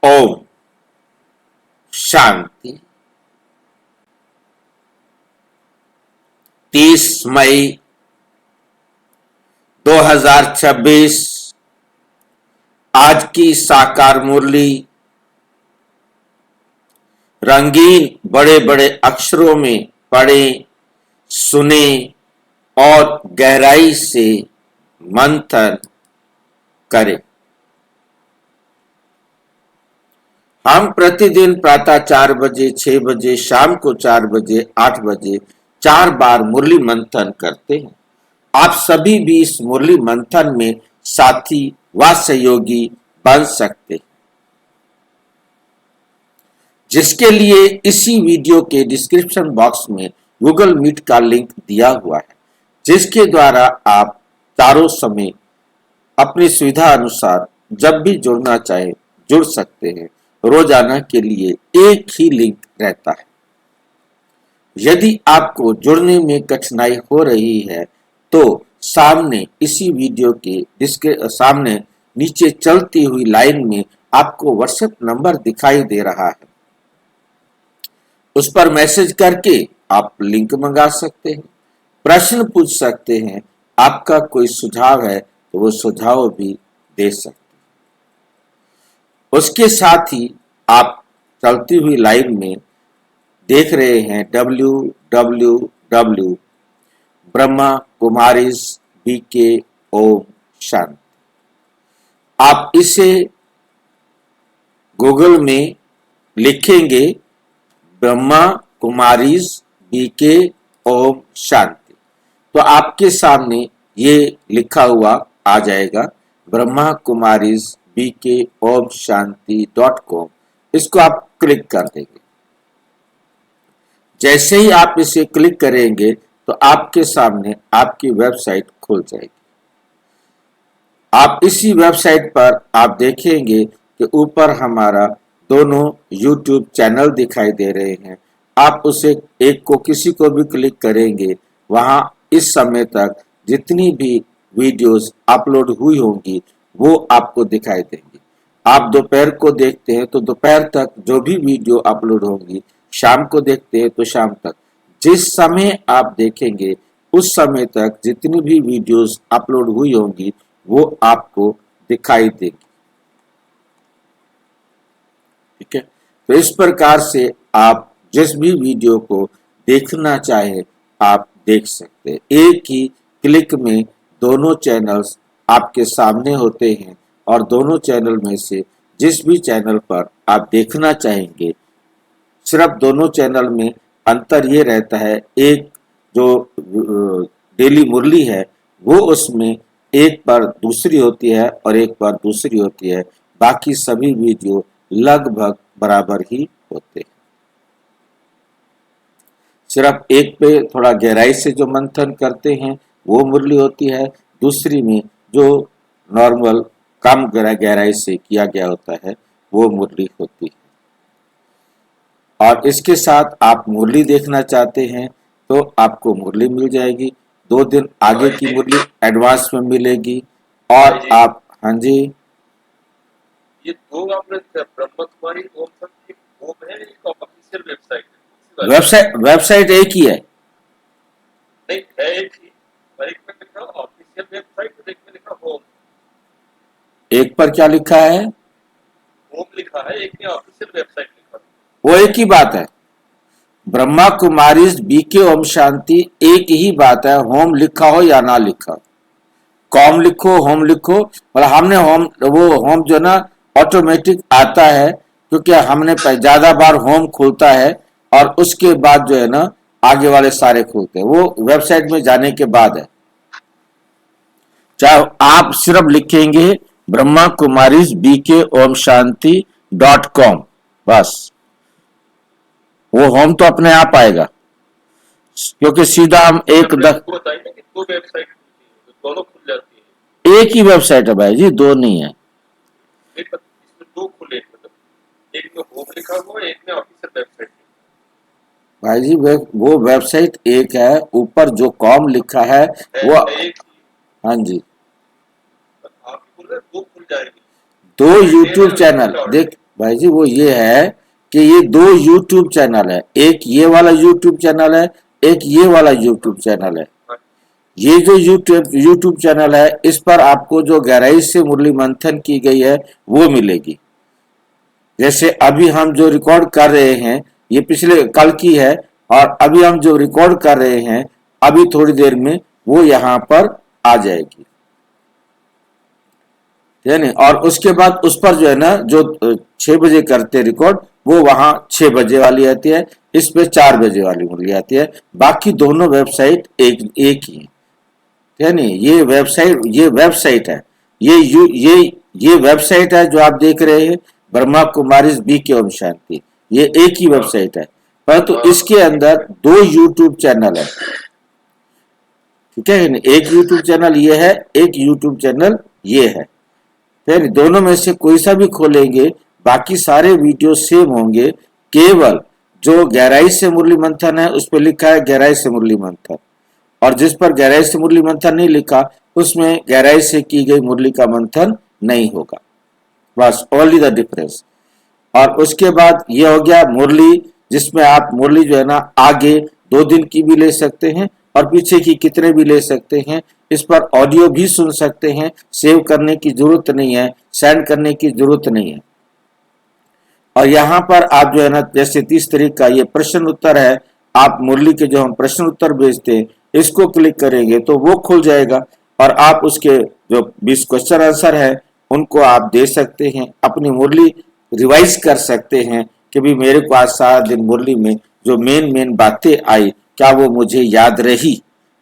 ओम शांति। 30 मई 2026 आज की साकार मुरली रंगीन बड़े बड़े अक्षरों में पढ़ें, सुने और गहराई से मंथन करें। हम प्रतिदिन प्रातः 4 बजे, 6 बजे, शाम को 4 बजे, 8 बजे 4 बार मुरली मंथन करते हैं। आप सभी भी इस मुरली मंथन में साथी व सहयोगी बन सकते हैं, जिसके लिए इसी वीडियो के डिस्क्रिप्शन बॉक्स में गूगल मीट का लिंक दिया हुआ है, जिसके द्वारा आप चारों समय अपनी सुविधा अनुसार जब भी जुड़ना चाहे जुड़ सकते हैं। रोजाना के लिए एक ही लिंक रहता है। यदि आपको जुड़ने में कठिनाई हो रही है तो सामने इसी वीडियो के सामने नीचे चलती हुई लाइन में आपको व्हाट्सएप नंबर दिखाई दे रहा है, उस पर मैसेज करके आप लिंक मंगा सकते हैं, प्रश्न पूछ सकते हैं, आपका कोई सुझाव है तो वो सुझाव भी दे सकते हैं। उसके साथ ही आप चलती हुई लाइन में देख रहे हैं www ब्रह्मा कुमारीज बीके ओम शांति। आप इसे गूगल में लिखेंगे ब्रह्मा कुमारीज बीके ओम शांति, तो आपके सामने ये लिखा हुआ आ जाएगा ब्रह्मा कुमारीज बीके ओम शांति.com। इसको आप क्लिक कर देंगे। जैसे ही आप इसे क्लिक करेंगे तो आपके सामने आपकी वेबसाइट खुल जाएगी। आप इसी वेबसाइट पर आप देखेंगे कि ऊपर हमारा दोनों YouTube चैनल दिखाई दे रहे हैं। आप उसे एक को किसी को भी क्लिक करेंगे, वहां इस समय तक जितनी भी वीडियोस अपलोड हुई होंगी वो आपको दिखाई देंगी। आप दोपहर को देखते हैं तो दोपहर तक जो भी वीडियो अपलोड होंगी, शाम को देखते हैं तो शाम तक, जिस समय आप देखेंगे उस समय तक जितनी भी वीडियोस अपलोड हुई होंगी वो आपको दिखाई देंगी। ठीक है, तो इस प्रकार से आप जिस भी वीडियो को देखना चाहे आप देख सकते हैं। एक ही क्लिक में दोनों चैनल्स आपके सामने होते हैं और दोनों चैनल में से जिस भी चैनल पर आप देखना चाहेंगे, सिर्फ दोनों चैनल में अंतर ये रहता है, एक जो डेली मुरली है वो उसमें एक पर दूसरी होती है और एक पर दूसरी होती है, बाकी सभी वीडियो लगभग बराबर ही होते हैं। सिर्फ एक पे थोड़ा गहराई से जो मंथन करते हैं वो मुरली होती है, दूसरी में जो नॉर्मल कम गहराई से किया गया होता है वो मुरली होती है। और इसके साथ आप मुरली देखना चाहते हैं तो आपको मुरली मिल जाएगी। 2 दिन आगे की मुरली एडवांस में मिलेगी। और आप हाँ जी, ये दो आपने ब्रह्मा कुमारी ओम शांति ओम है, एक ऑफिशियल वेबसाइट है। वेबसाइट एक ही है। नहीं है एक ही, पर एक में लिखा ऑफिशियल वेबसाइट और एक में लिखा होम। एक पर क्या लिखा है? होम लिखा है, एक में ऑफिशियल वेबसाइट लिखा है। वो एक ही बात है। ब्रह्मा कुमारीज बीके ओम शांति एक ही बात है, होम लिखा हो या ना लिखा हो। कॉम लिखो, होम लिखो, और हमने होम जो ना ऑटोमेटिक आता है, क्योंकि हमने ज्यादा बार होम खुलता है और उसके बाद जो है ना आगे वाले सारे खुलते हैं, वो वेबसाइट में जाने के बाद है। चाहे आप सिर्फ लिखेंगे ब्रह्मा कुमारीज बीके ओम शांति.com, बस वो होम तो अपने आप आएगा, क्योंकि सीधा हम एक बताइए कि दो वेबसाइट दोनों खुल जाती है। एक ही वेबसाइट है भाई जी, दो नहीं है। इसमें दो खुले, मतलब एक में होम लिखा हुआ है, एक में ऑफिशियल वेबसाइट। भाई जी वो वेबसाइट एक है, ऊपर जो कॉम लिखा है वो एक। हाँ जी, आप बोल रहे दो खुल जाएगी। दो यूट्यूब चैनल देख, भाई जी वो ये है कि ये दो यूट्यूब चैनल है, एक ये वाला यूट्यूब चैनल है, एक ये वाला यूट्यूब चैनल है। ये जो यूट्यूब चैनल है इस पर आपको जो गहराई से मुरली मंथन की गई है वो मिलेगी। जैसे अभी हम जो रिकॉर्ड कर रहे हैं ये पिछले कल की है, और अभी हम जो रिकॉर्ड कर रहे हैं अभी थोड़ी देर में वो यहाँ पर आ जाएगी, है नहीं। और उसके बाद उस पर जो है ना जो 6 बजे करते रिकॉर्ड वो वहां 6 बजे वाली आती है, इस पे 4 बजे वाली मुरली आती है। बाकी दोनों वेबसाइट एक ही है नहीं। ये वेबसाइट है, ये वेबसाइट है जो आप देख रहे हैं ब्रह्मा कुमारी बी के ओम शांति, ये एक ही वेबसाइट है, परंतु इसके अंदर 2 यूट्यूब चैनल है, ठीक है। एक यूट्यूब चैनल ये है, एक यूट्यूब चैनल ये है, फिर दोनों में से कोई सा भी खोलेंगे बाकी सारे वीडियो सेम होंगे। केवल जो गहराई से मुरली मंथन है उस पर लिखा है गहराई से मुरली मंथन, और जिस पर गहराई से मुरली मंथन नहीं लिखा उसमें गहराई से की गई मुरली का मंथन नहीं होगा, बस ओनली द डिफरेंस। और उसके बाद ये हो गया मुरली, जिसमें आप मुरली जो है ना आगे 2 दिन की भी ले सकते हैं और पीछे की कितने भी ले सकते हैं। इस पर ऑडियो भी सुन सकते हैं, सेव करने की जरूरत नहीं है, सेंड करने की जरूरत नहीं है। और यहाँ पर आप जो है ना जैसे 30 तारीख का ये प्रश्न उत्तर है, आप मुरली के जो हम प्रश्न उत्तर भेजते हैं इसको क्लिक करेंगे तो वो खुल जाएगा, और आप उसके जो 20 क्वेश्चन आंसर है उनको आप दे सकते हैं, अपनी मुरली रिवाइज कर सकते हैं कि भी मेरे को आज सारा दिन मुरली में जो मेन बातें आई क्या वो मुझे याद रही।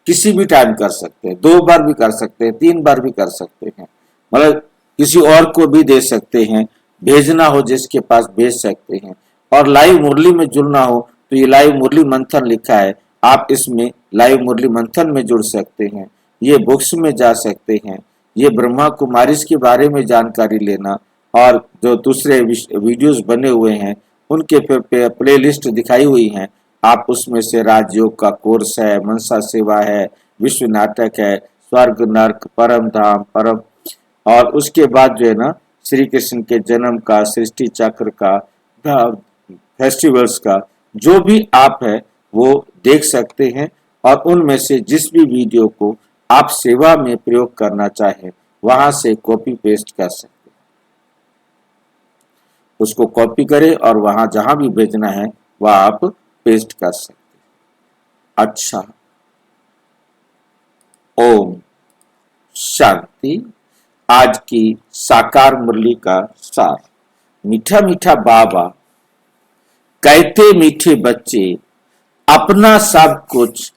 किसी भी टाइम कर सकते हैं, 2 बार भी कर सकते हैं, 3 बार भी कर सकते हैं, मतलब किसी और को भी दे सकते हैं, भेजना हो जिसके पास भेज सकते हैं। और लाइव मुरली में जुड़ना हो तो ये लाइव मुरली मंथन लिखा है, आप इसमें लाइव मुरली मंथन में जुड़ सकते हैं, ये बुक्स में जा सकते हैं, ये ब्रह्मा कुमारीज के बारे में जानकारी लेना, और जो दूसरे वीडियोस बने हुए हैं उनके प्ले लिस्ट दिखाई हुई हैं, आप उसमें से राजयोग का कोर्स है, मनसा सेवा है, विश्व नाटक है, स्वर्ग नर्क परम धाम परम, और उसके बाद जो है ना श्री कृष्ण के जन्म का, सृष्टि चक्र का, फेस्टिवल्स का जो भी आप है वो देख सकते हैं। और उनमें से जिस भी वीडियो को आप सेवा में प्रयोग करना चाहें वहां से कॉपी पेस्ट कर सकते हैं, उसको कॉपी करें और वहां जहां भी भेजना है वह आप पेस्ट कर सकते हैं। अच्छा, ओम शांति। आज की साकार मुरली का सार। मीठा मीठा बाबा कहते मीठे बच्चे अपना सब कुछ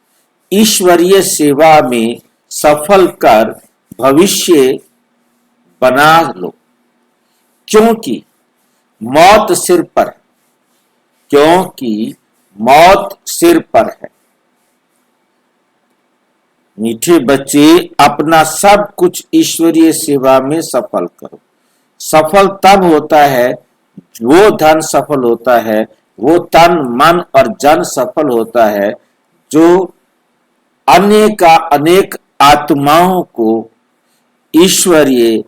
ईश्वरीय सेवा में सफल कर भविष्य बना लो, क्योंकि मौत सिर पर, क्योंकि मौत सिर पर है। मीठे बच्चे अपना सब कुछ ईश्वरीय सेवा में सफल करो। सफल तब होता है, वो धन सफल होता है, वो तन मन और जन सफल होता है जो अनेक आत्माओं को ईश्वरीय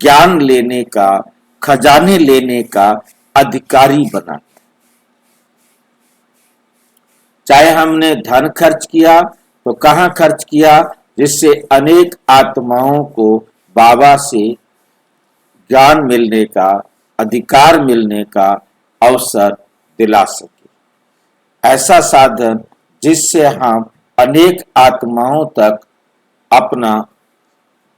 ज्ञान लेने का, खजाने लेने का अधिकारी बना। चाहे हमने धन खर्च किया तो कहाँ खर्च किया, जिससे अनेक आत्माओं को बाबा से ज्ञान मिलने का, अधिकार मिलने का अवसर दिला सके। ऐसा साधन जिससे हम अनेक आत्माओं तक अपना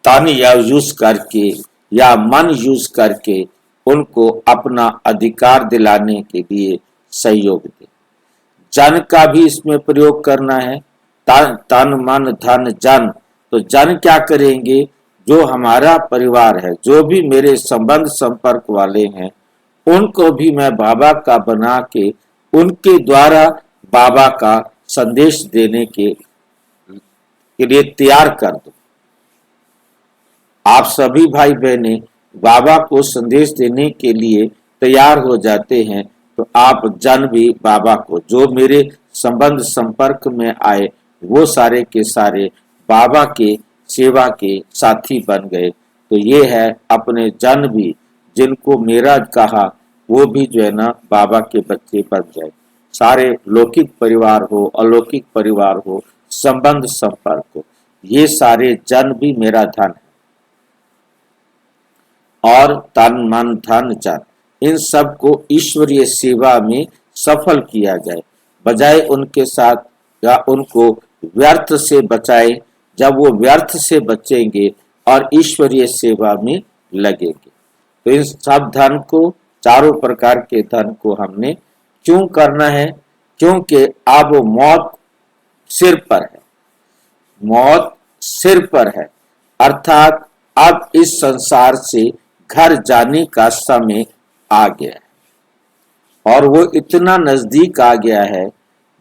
तन यूज करके या मन यूज करके उनको अपना अधिकार दिलाने के लिए सहयोग दें। जन का भी इसमें प्रयोग करना है, तन मन धन जन। तो जन क्या करेंगे, जो हमारा परिवार है, जो भी मेरे संबंध संपर्क वाले हैं, उनको भी मैं बाबा का बना के उनके द्वारा बाबा का संदेश देने के लिए तैयार कर दो। आप सभी भाई बहने बाबा को संदेश देने के लिए तैयार हो जाते हैं, तो आप जन भी बाबा को, जो मेरे संबंध संपर्क में आए वो सारे के सारे बाबा के सेवा के साथी बन गए। तो ये है अपने जन भी, जिनको मेरा कहा वो भी जो है ना बाबा के बच्चे बन जाए। सारे लौकिक परिवार हो, अलौकिक परिवार हो, संबंध संपर्क हो, ये सारे जन भी मेरा धन है। और तन मन धन जन, इन सब को ईश्वरीय सेवा में सफल किया जाए, बजाय उनके साथ या उनको व्यर्थ से बचाए। जब वो व्यर्थ से बचेंगे और ईश्वरीय सेवा में लगेंगे, तो इन सब धन को, चारों प्रकार के धन को हमने क्यों करना है? क्योंकि अब मौत सिर पर है, मौत सिर पर है, अर्थात अब इस संसार से घर जाने का समय आ गया है और वो इतना नजदीक आ गया है।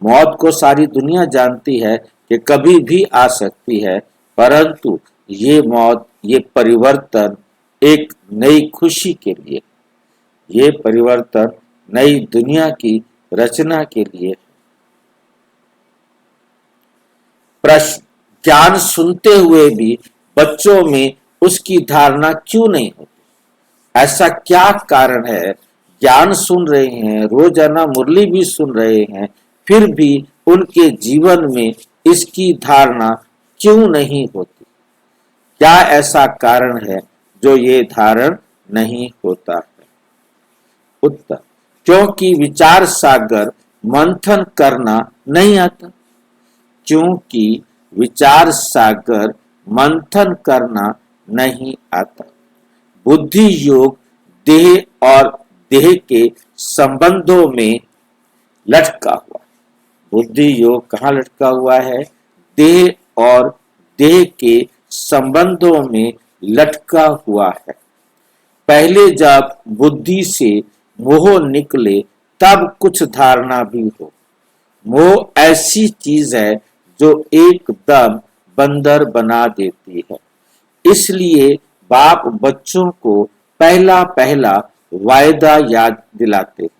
मौत को सारी दुनिया जानती है कि कभी भी आ सकती है, परंतु ये मौत, ये परिवर्तन एक नई खुशी के लिए, ये परिवर्तन नई दुनिया की रचना के लिए। प्रश्न, ज्ञान सुनते हुए भी बच्चों में उसकी धारणा क्यों नहीं होती? ऐसा क्या कारण है? ज्ञान सुन रहे हैं, रोजाना मुरली भी सुन रहे हैं, फिर भी उनके जीवन में इसकी धारणा क्यों नहीं होती? क्या ऐसा कारण है जो ये धारण नहीं होता है? उत्तर, क्योंकि विचार सागर मंथन करना नहीं आता। क्योंकि विचार सागर मंथन करना नहीं आता। बुद्धि योग देह और देह के संबंधों में लटका हुआ। बुद्धि योग कहाँ लटका हुआ है? देह और देह के संबंधों में लटका हुआ है। पहले जब बुद्धि से मोह निकले तब कुछ धारणा भी हो। मोह ऐसी चीज है जो एकदम बंदर बना देती है। इसलिए बाप बच्चों को पहला पहला वायदा याद दिलाते हैं।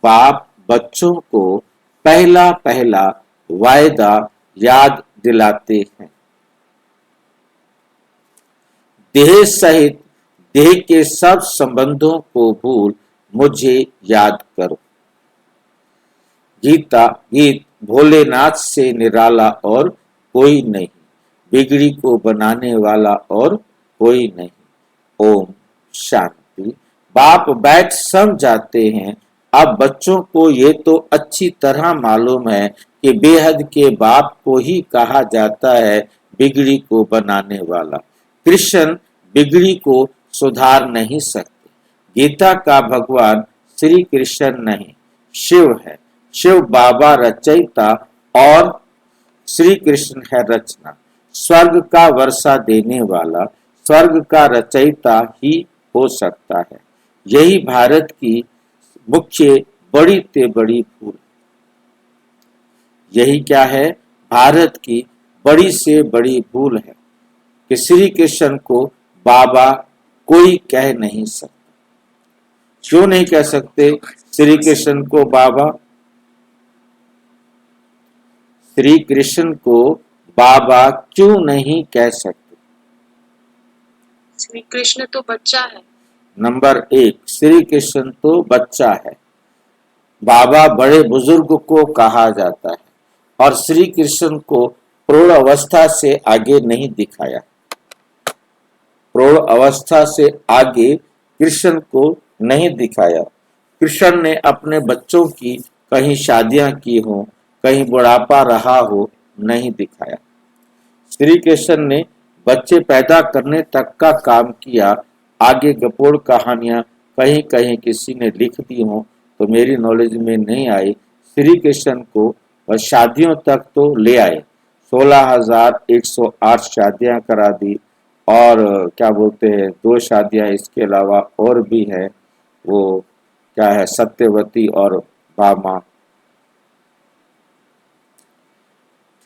बाप बच्चों को पहला पहला वायदा याद दिलाते हैं। देह सहित देह के सब संबंधों को भूल मुझे याद करो। गीता गीत, भोलेनाथ से निराला और कोई नहीं, बिगड़ी को बनाने वाला और कोई नहीं। ओम शांति। बाप बैठ सब जाते हैं। अब बच्चों को ये तो अच्छी तरह मालूम है कि बेहद के बाप को ही कहा जाता है बिगड़ी को बनाने वाला। कृष्ण बिगड़ी को सुधार नहीं सकते। गीता का भगवान श्री कृष्ण नहीं, शिव है। शिव बाबा रचयिता और श्री कृष्ण है रचना। स्वर्ग का वर्षा देने वाला, स्वर्ग का रचयिता ही हो सकता है। यही भारत की मुख्य बड़ी से बड़ी भूल। यही क्या है? भारत की बड़ी से बड़ी भूल है कि श्री कृष्ण को बाबा कोई कह नहीं सकता। क्यों नहीं कह सकते श्री कृष्ण को बाबा? श्री कृष्ण को बाबा क्यों नहीं कह सकते? श्री कृष्ण तो बच्चा है। नंबर 1, श्री कृष्ण तो बच्चा है। बाबा बड़े बुजुर्ग को कहा जाता है और श्री कृष्ण को प्रौढ़ अवस्था से आगे नहीं दिखाया। प्रौढ़ अवस्था से आगे कृष्ण को नहीं दिखाया। कृष्ण ने अपने बच्चों की कहीं शादियां की हो, कहीं बुढ़ापा रहा हो, नहीं दिखाया। श्री कृष्ण ने बच्चे पैदा करने तक का काम किया। आगे गपोड़ कहानियां कहीं कहीं किसी ने लिख दी हो तो मेरी नॉलेज में नहीं आई। श्री कृष्ण को वह शादियों तक तो ले आए। 16,108 शादियां करा दी और क्या बोलते हैं 2 शादियां इसके अलावा और भी है। वो क्या है, सत्यवती और भामा,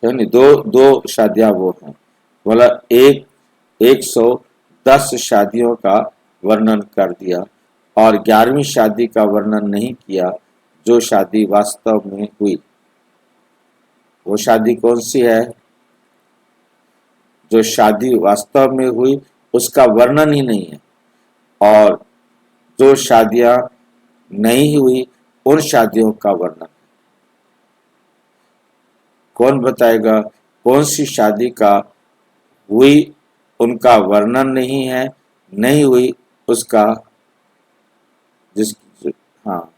दो शादियां वो हैं। बोला 110 शादियों का वर्णन कर दिया और 11वीं शादी का वर्णन नहीं किया जो शादी वास्तव में हुई। वो शादी कौन सी है? जो शादी वास्तव में हुई उसका वर्णन ही नहीं है। और जो शादियां नहीं हुई उन शादियों का वर्णन। कौन बताएगा कौन सी शादी का हुई उनका वर्णन नहीं है, नहीं हुई उसका जिस हाँ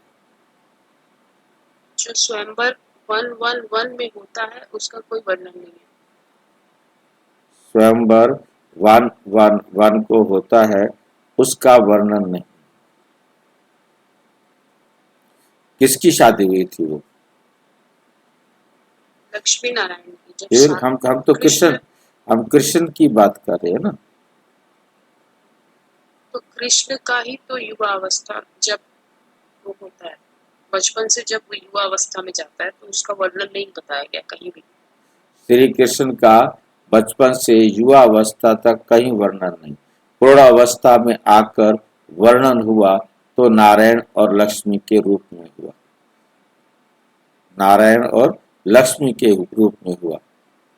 जो स्वयंवर 111 में होता है उसका कोई वर्णन नहीं है। स्वयंवर 111 को होता है उसका वर्णन नहीं। किसकी शादी हुई थी वो? लक्ष्मी नारायण की जब फिर हम तो कृष्ण की बात कर रहे हैं ना। तो कृष्ण का ही तो युवा अवस्था जब वो होता है, बचपन से जब वो युवा अवस्था में जाता है तो उसका वर्णन नहीं बताया गया कहीं भी। श्री कृष्ण का बचपन से युवा अवस्था तक कहीं वर्णन नहीं। प्रौढ़ावस्था में आकर वर्णन हुआ तो नारायण और लक्ष्मी के रूप में हुआ। नारायण और लक्ष्मी के रूप में हुआ।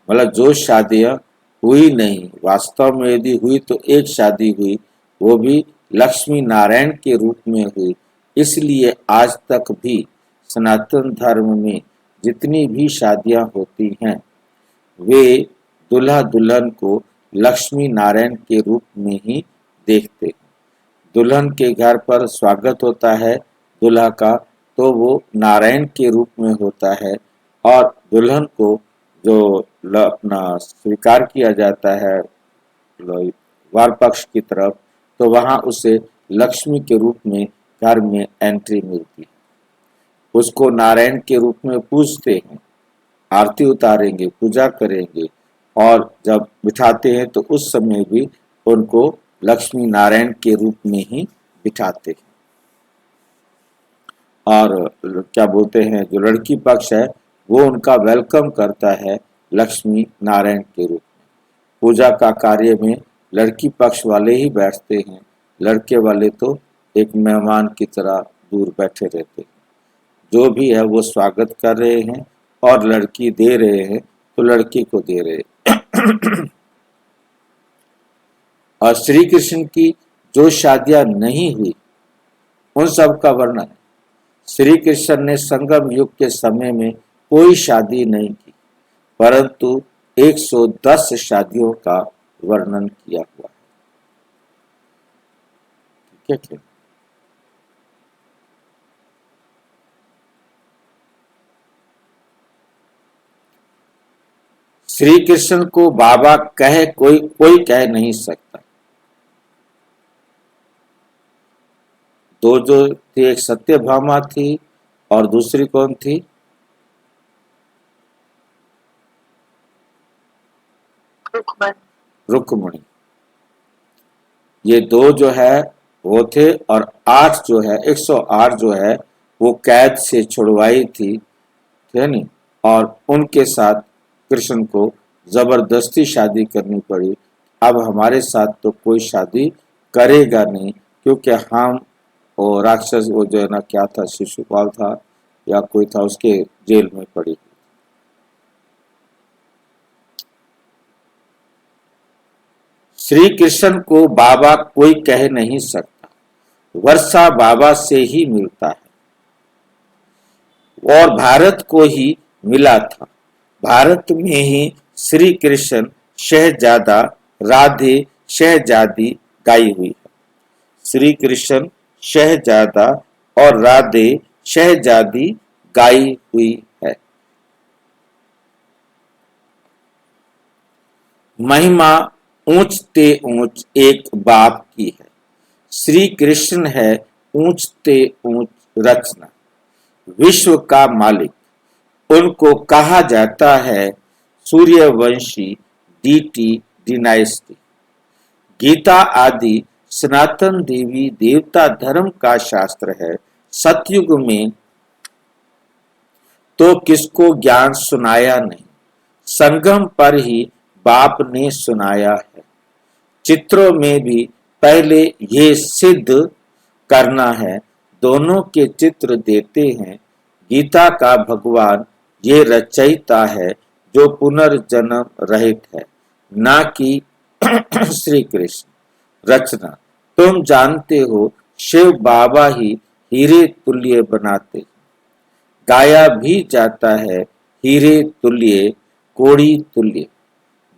मतलब जो शादियां हुई नहीं, वास्तव में यदि हुई तो एक शादी हुई, वो भी लक्ष्मी नारायण के रूप में हुई। इसलिए आज तक भी सनातन धर्म में जितनी भी शादियां होती हैं वे दूल्हा दुल्हन को लक्ष्मी नारायण के रूप में ही देखते हैं। दुल्हन के घर पर स्वागत होता है दूल्हा का तो वो नारायण के रूप में होता है, और दुल्हन को जो अपना स्वीकार किया जाता है वर पक्ष की तरफ, तो वहां उसे लक्ष्मी के रूप में घर में एंट्री मिलती है। उसको नारायण के रूप में पूजते हैं, आरती उतारेंगे, पूजा करेंगे, और जब बिठाते हैं तो उस समय भी उनको लक्ष्मी नारायण के रूप में ही बिठाते हैं। और क्या बोलते हैं जो लड़की पक्ष है वो उनका वेलकम करता है लक्ष्मी नारायण के रूप में। पूजा का कार्य में लड़की पक्ष वाले ही बैठते हैं, लड़के वाले तो एक मेहमान की तरह दूर बैठे रहते हैं। जो भी है वो स्वागत कर रहे हैं और लड़की दे रहे हैं तो लड़की को दे रहे हैं। और श्री कृष्ण की जो शादियां नहीं हुई उन सब का वर्णन। श्री कृष्ण ने संगम युग के समय में कोई शादी नहीं की, परंतु 110 शादियों का वर्णन किया हुआ है। ठीक है। श्री कृष्ण को बाबा कहे कोई कह नहीं सकता। दो जो थी, एक सत्यभामा थी और दूसरी कौन थी? रुक्मणी। ये दो जो है वो थे, और 8 जो है 108 जो है वो कैद से छुड़वाई थी, है नी, और उनके साथ कृष्ण को जबरदस्ती शादी करनी पड़ी। अब हमारे साथ तो कोई शादी करेगा नहीं, क्योंकि हम वो राक्षस वो जो है ना क्या था, शिशुपाल था या कोई था, उसके जेल में पड़ी। श्री कृष्ण को बाबा कोई कह नहीं सकता, वर्षा बाबा से ही मिलता है और भारत को ही मिला था। भारत में ही श्री कृष्ण शहजादा राधे शहजादी गाई हुई है। श्री कृष्ण शहजादा और राधे शहजादी गाई हुई है। महिमा ऊंचते ऊंच एक बाप की है। श्री कृष्ण है ऊंचते ऊंच रचना, विश्व का मालिक। उनको कहा जाता है सूर्यवंशी डीटी डिनाइस्टी। गीता आदि सनातन देवी देवता धर्म का शास्त्र है। सतयुग में तो किसको ज्ञान सुनाया नहीं, संगम पर ही बाप ने सुनाया है। चित्रों में भी पहले ये सिद्ध करना है, दोनों के चित्र देते हैं। गीता का भगवान ये रचयिता है जो पुनर्जन्म रहित है, ना कि श्री कृष्ण। रचना तुम जानते हो शिव बाबा ही हीरे तुल्य बनाते। गाया भी जाता है हीरे तुल्य कोड़ी तुल्य।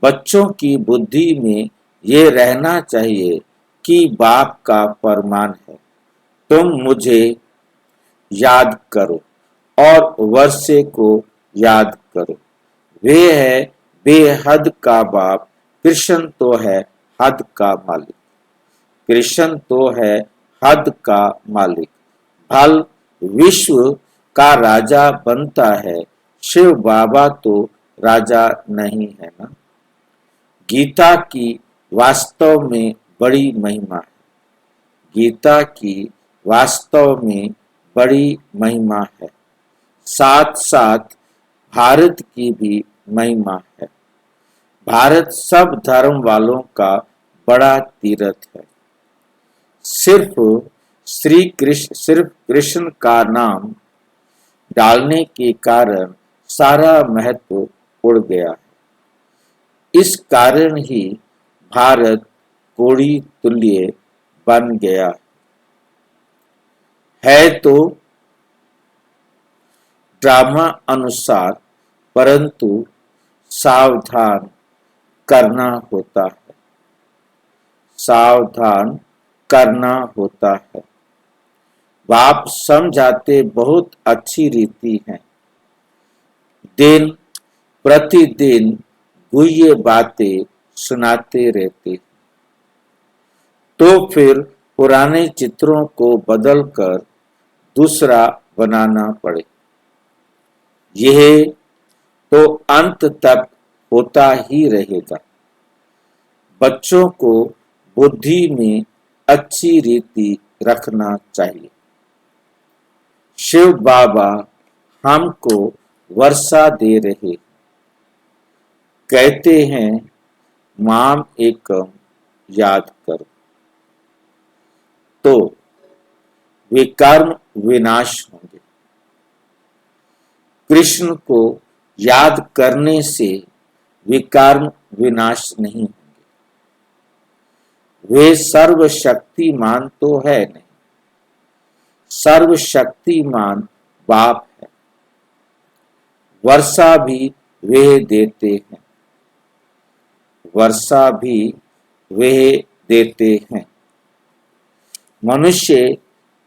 बच्चों की बुद्धि में ये रहना चाहिए कि बाप का फरमान है, तुम मुझे याद करो और वर्षे को याद करो। वे है बेहद का बाप, कृष्ण तो है हद का मालिक। कृष्ण तो है हद का मालिक। फल विश्व का राजा बनता है, शिव बाबा तो राजा नहीं है ना। गीता की वास्तव में बड़ी महिमा है। गीता की वास्तव में बड़ी महिमा है। साथ साथ भारत की भी महिमा है। भारत सब धर्म वालों का बड़ा तीर्थ है। सिर्फ कृष्ण का नाम डालने के कारण सारा महत्व उड़ गया है। इस कारण ही भारत कोड़ी तुल्य बन गया है तो ड्रामा अनुसार, परंतु सावधान करना होता है। सावधान करना होता है। बाप समझाते बहुत अच्छी रीति है। दिन प्रतिदिन गुह्य बातें सुनाते रहते, तो फिर पुराने चित्रों को बदलकर दूसरा बनाना पड़े। यह तो अंत तक होता ही रहेगा। बच्चों को बुद्धि में अच्छी रीति रखना चाहिए। शिव बाबा हमको वर्षा दे रहे, कहते हैं माम एकम याद करो, तो विकर्म विनाश होंगे। कृष्ण को याद करने से विकर्म विनाश नहीं होंगे। वे सर्वशक्तिमान तो है नहीं, सर्वशक्तिमान बाप है। वर्षा भी वे देते हैं, वर्षा भी वे देते हैं। मनुष्य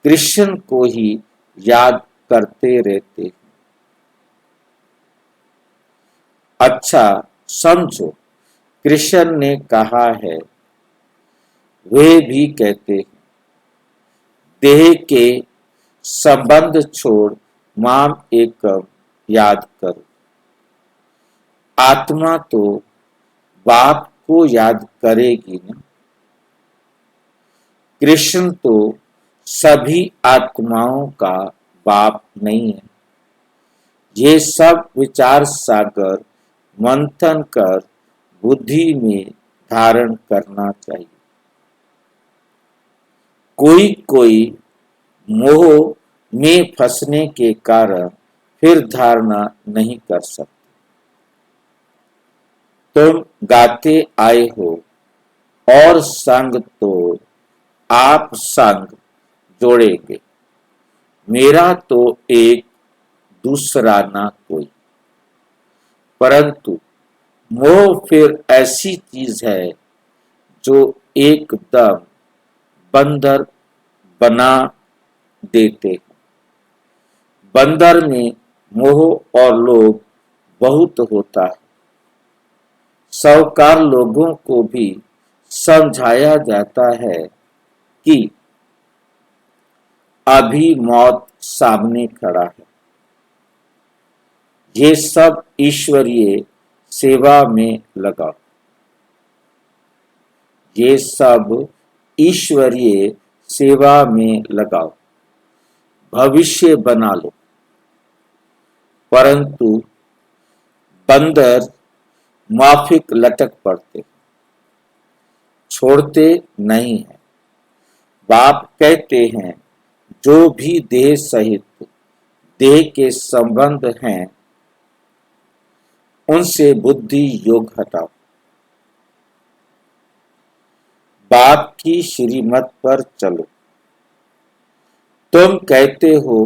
कृष्ण को ही याद करते रहते हैं। अच्छा समझो, कृष्ण ने कहा है, वे भी कहते हैं, देह के संबंध छोड़ माम एकम याद करो। आत्मा तो बाप को याद करेगी ना। कृष्ण तो सभी आत्माओं का बाप नहीं है। ये सब विचार सागर मंथन कर बुद्धि में धारण करना चाहिए। कोई कोई मोह में फंसने के कारण फिर धारणा नहीं कर सकते। तुम गाते आए हो और संग तोड़ आप संग जोड़ेंगे। मेरा तो एक दूसरा ना कोई। परंतु मोह फिर ऐसी चीज है जो एकदम बंदर बना देते हैं। बंदर में मोह और लोभ बहुत होता है। साहूकार लोगों को भी समझाया जाता है कि अभी मौत सामने खड़ा है। ये सब ईश्वरीय सेवा में लगाओ। ये सब ईश्वरीय सेवा में लगाओ, भविष्य बना लो। परंतु बंदर माफिक लटक पड़ते, छोड़ते नहीं है। बाप कहते हैं, जो भी देह सहित देह के संबंध हैं, उनसे बुद्धि योग हटाओ। बाप की श्रीमत पर चलो। तुम कहते हो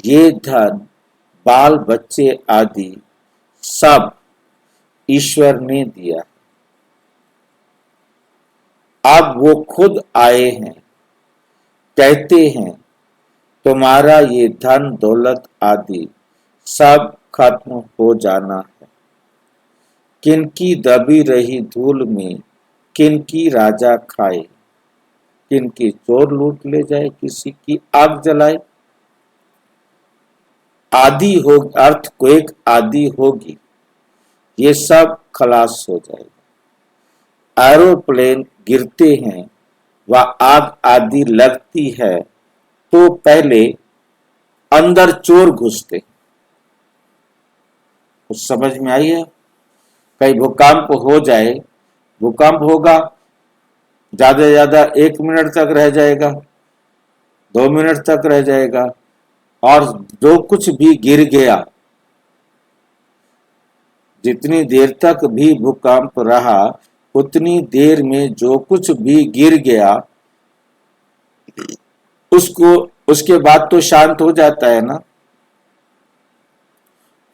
ये धन, बाल बच्चे आदि सब ईश्वर ने दिया। अब वो खुद आए हैं, कहते हैं तुम्हारा ये धन दौलत आदि सब खत्म हो जाना है। किनकी दबी रही धूल में किनकी राजा खाए, किनकी चोर लूट ले जाए, किसी की आग जलाए। आदि हो, अर्थक्वेक आदि होगी, ये सब खलास हो जाएगा। एरोप्लेन गिरते हैं व आग आदि लगती है तो पहले अंदर चोर घुसते। कुछ समझ में आई है? कहीं भूकंप हो जाए, भूकंप होगा, ज्यादा से ज्यादा 1 मिनट तक रह जाएगा, 2 मिनट तक रह जाएगा, और जो कुछ भी गिर गया, जितनी देर तक भी भूकंप रहा उतनी देर में जो कुछ भी गिर गया उसको, उसके बाद तो शांत हो जाता है ना।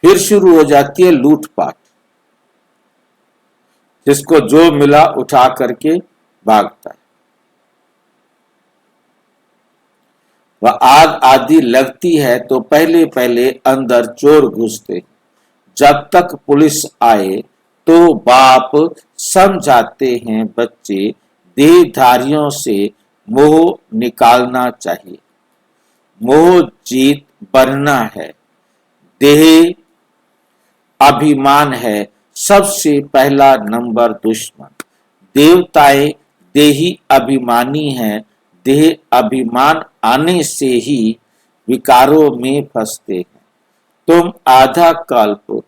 फिर शुरू हो जाती है लूटपाट, जिसको जो मिला उठा करके भागता है। वह आग आदि लगती है तो पहले पहले अंदर चोर घुसते। जब तक पुलिस आए तो बाप समझाते हैं बच्चे देहधारियों से मोह निकालना चाहिए। मोह जीत बनना है। देह अभिमान है सबसे पहला नंबर दुश्मन। देवताएं देही अभिमानी हैं। देह अभिमान आने से ही विकारों में फंसते हैं। तुम आधा कल्प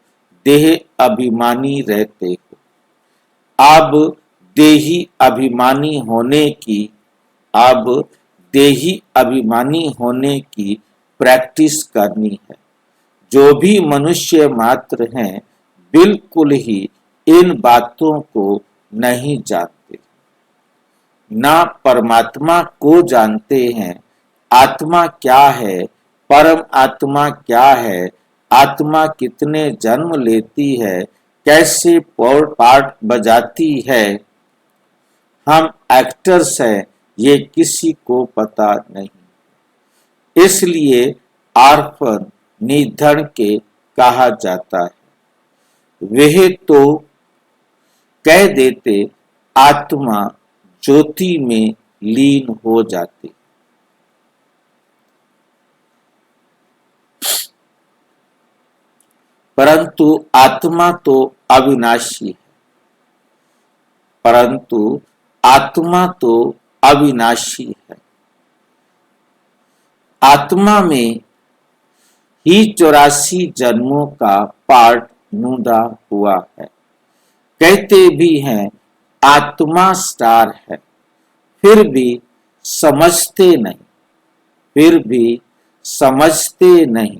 देह अभिमानी रहते हो। अब देही अभिमानी होने की प्रैक्टिस करनी है। जो भी मनुष्य मात्र हैं बिल्कुल ही इन बातों को नहीं जानते, ना परमात्मा को जानते हैं। आत्मा क्या है, परम आत्मा क्या है, आत्मा कितने जन्म लेती है, कैसे पार्ट बजाती है, हम एक्टर्स हैं, ये किसी को पता नहीं। इसलिए आर्फन निधन के कहा जाता है। वह तो कह देते आत्मा ज्योति में लीन हो जाती। परंतु आत्मा तो अविनाशी है। आत्मा में ही 84 जन्मों का पार्ट नूदा हुआ है। कहते भी हैं आत्मा स्टार है, फिर भी समझते नहीं।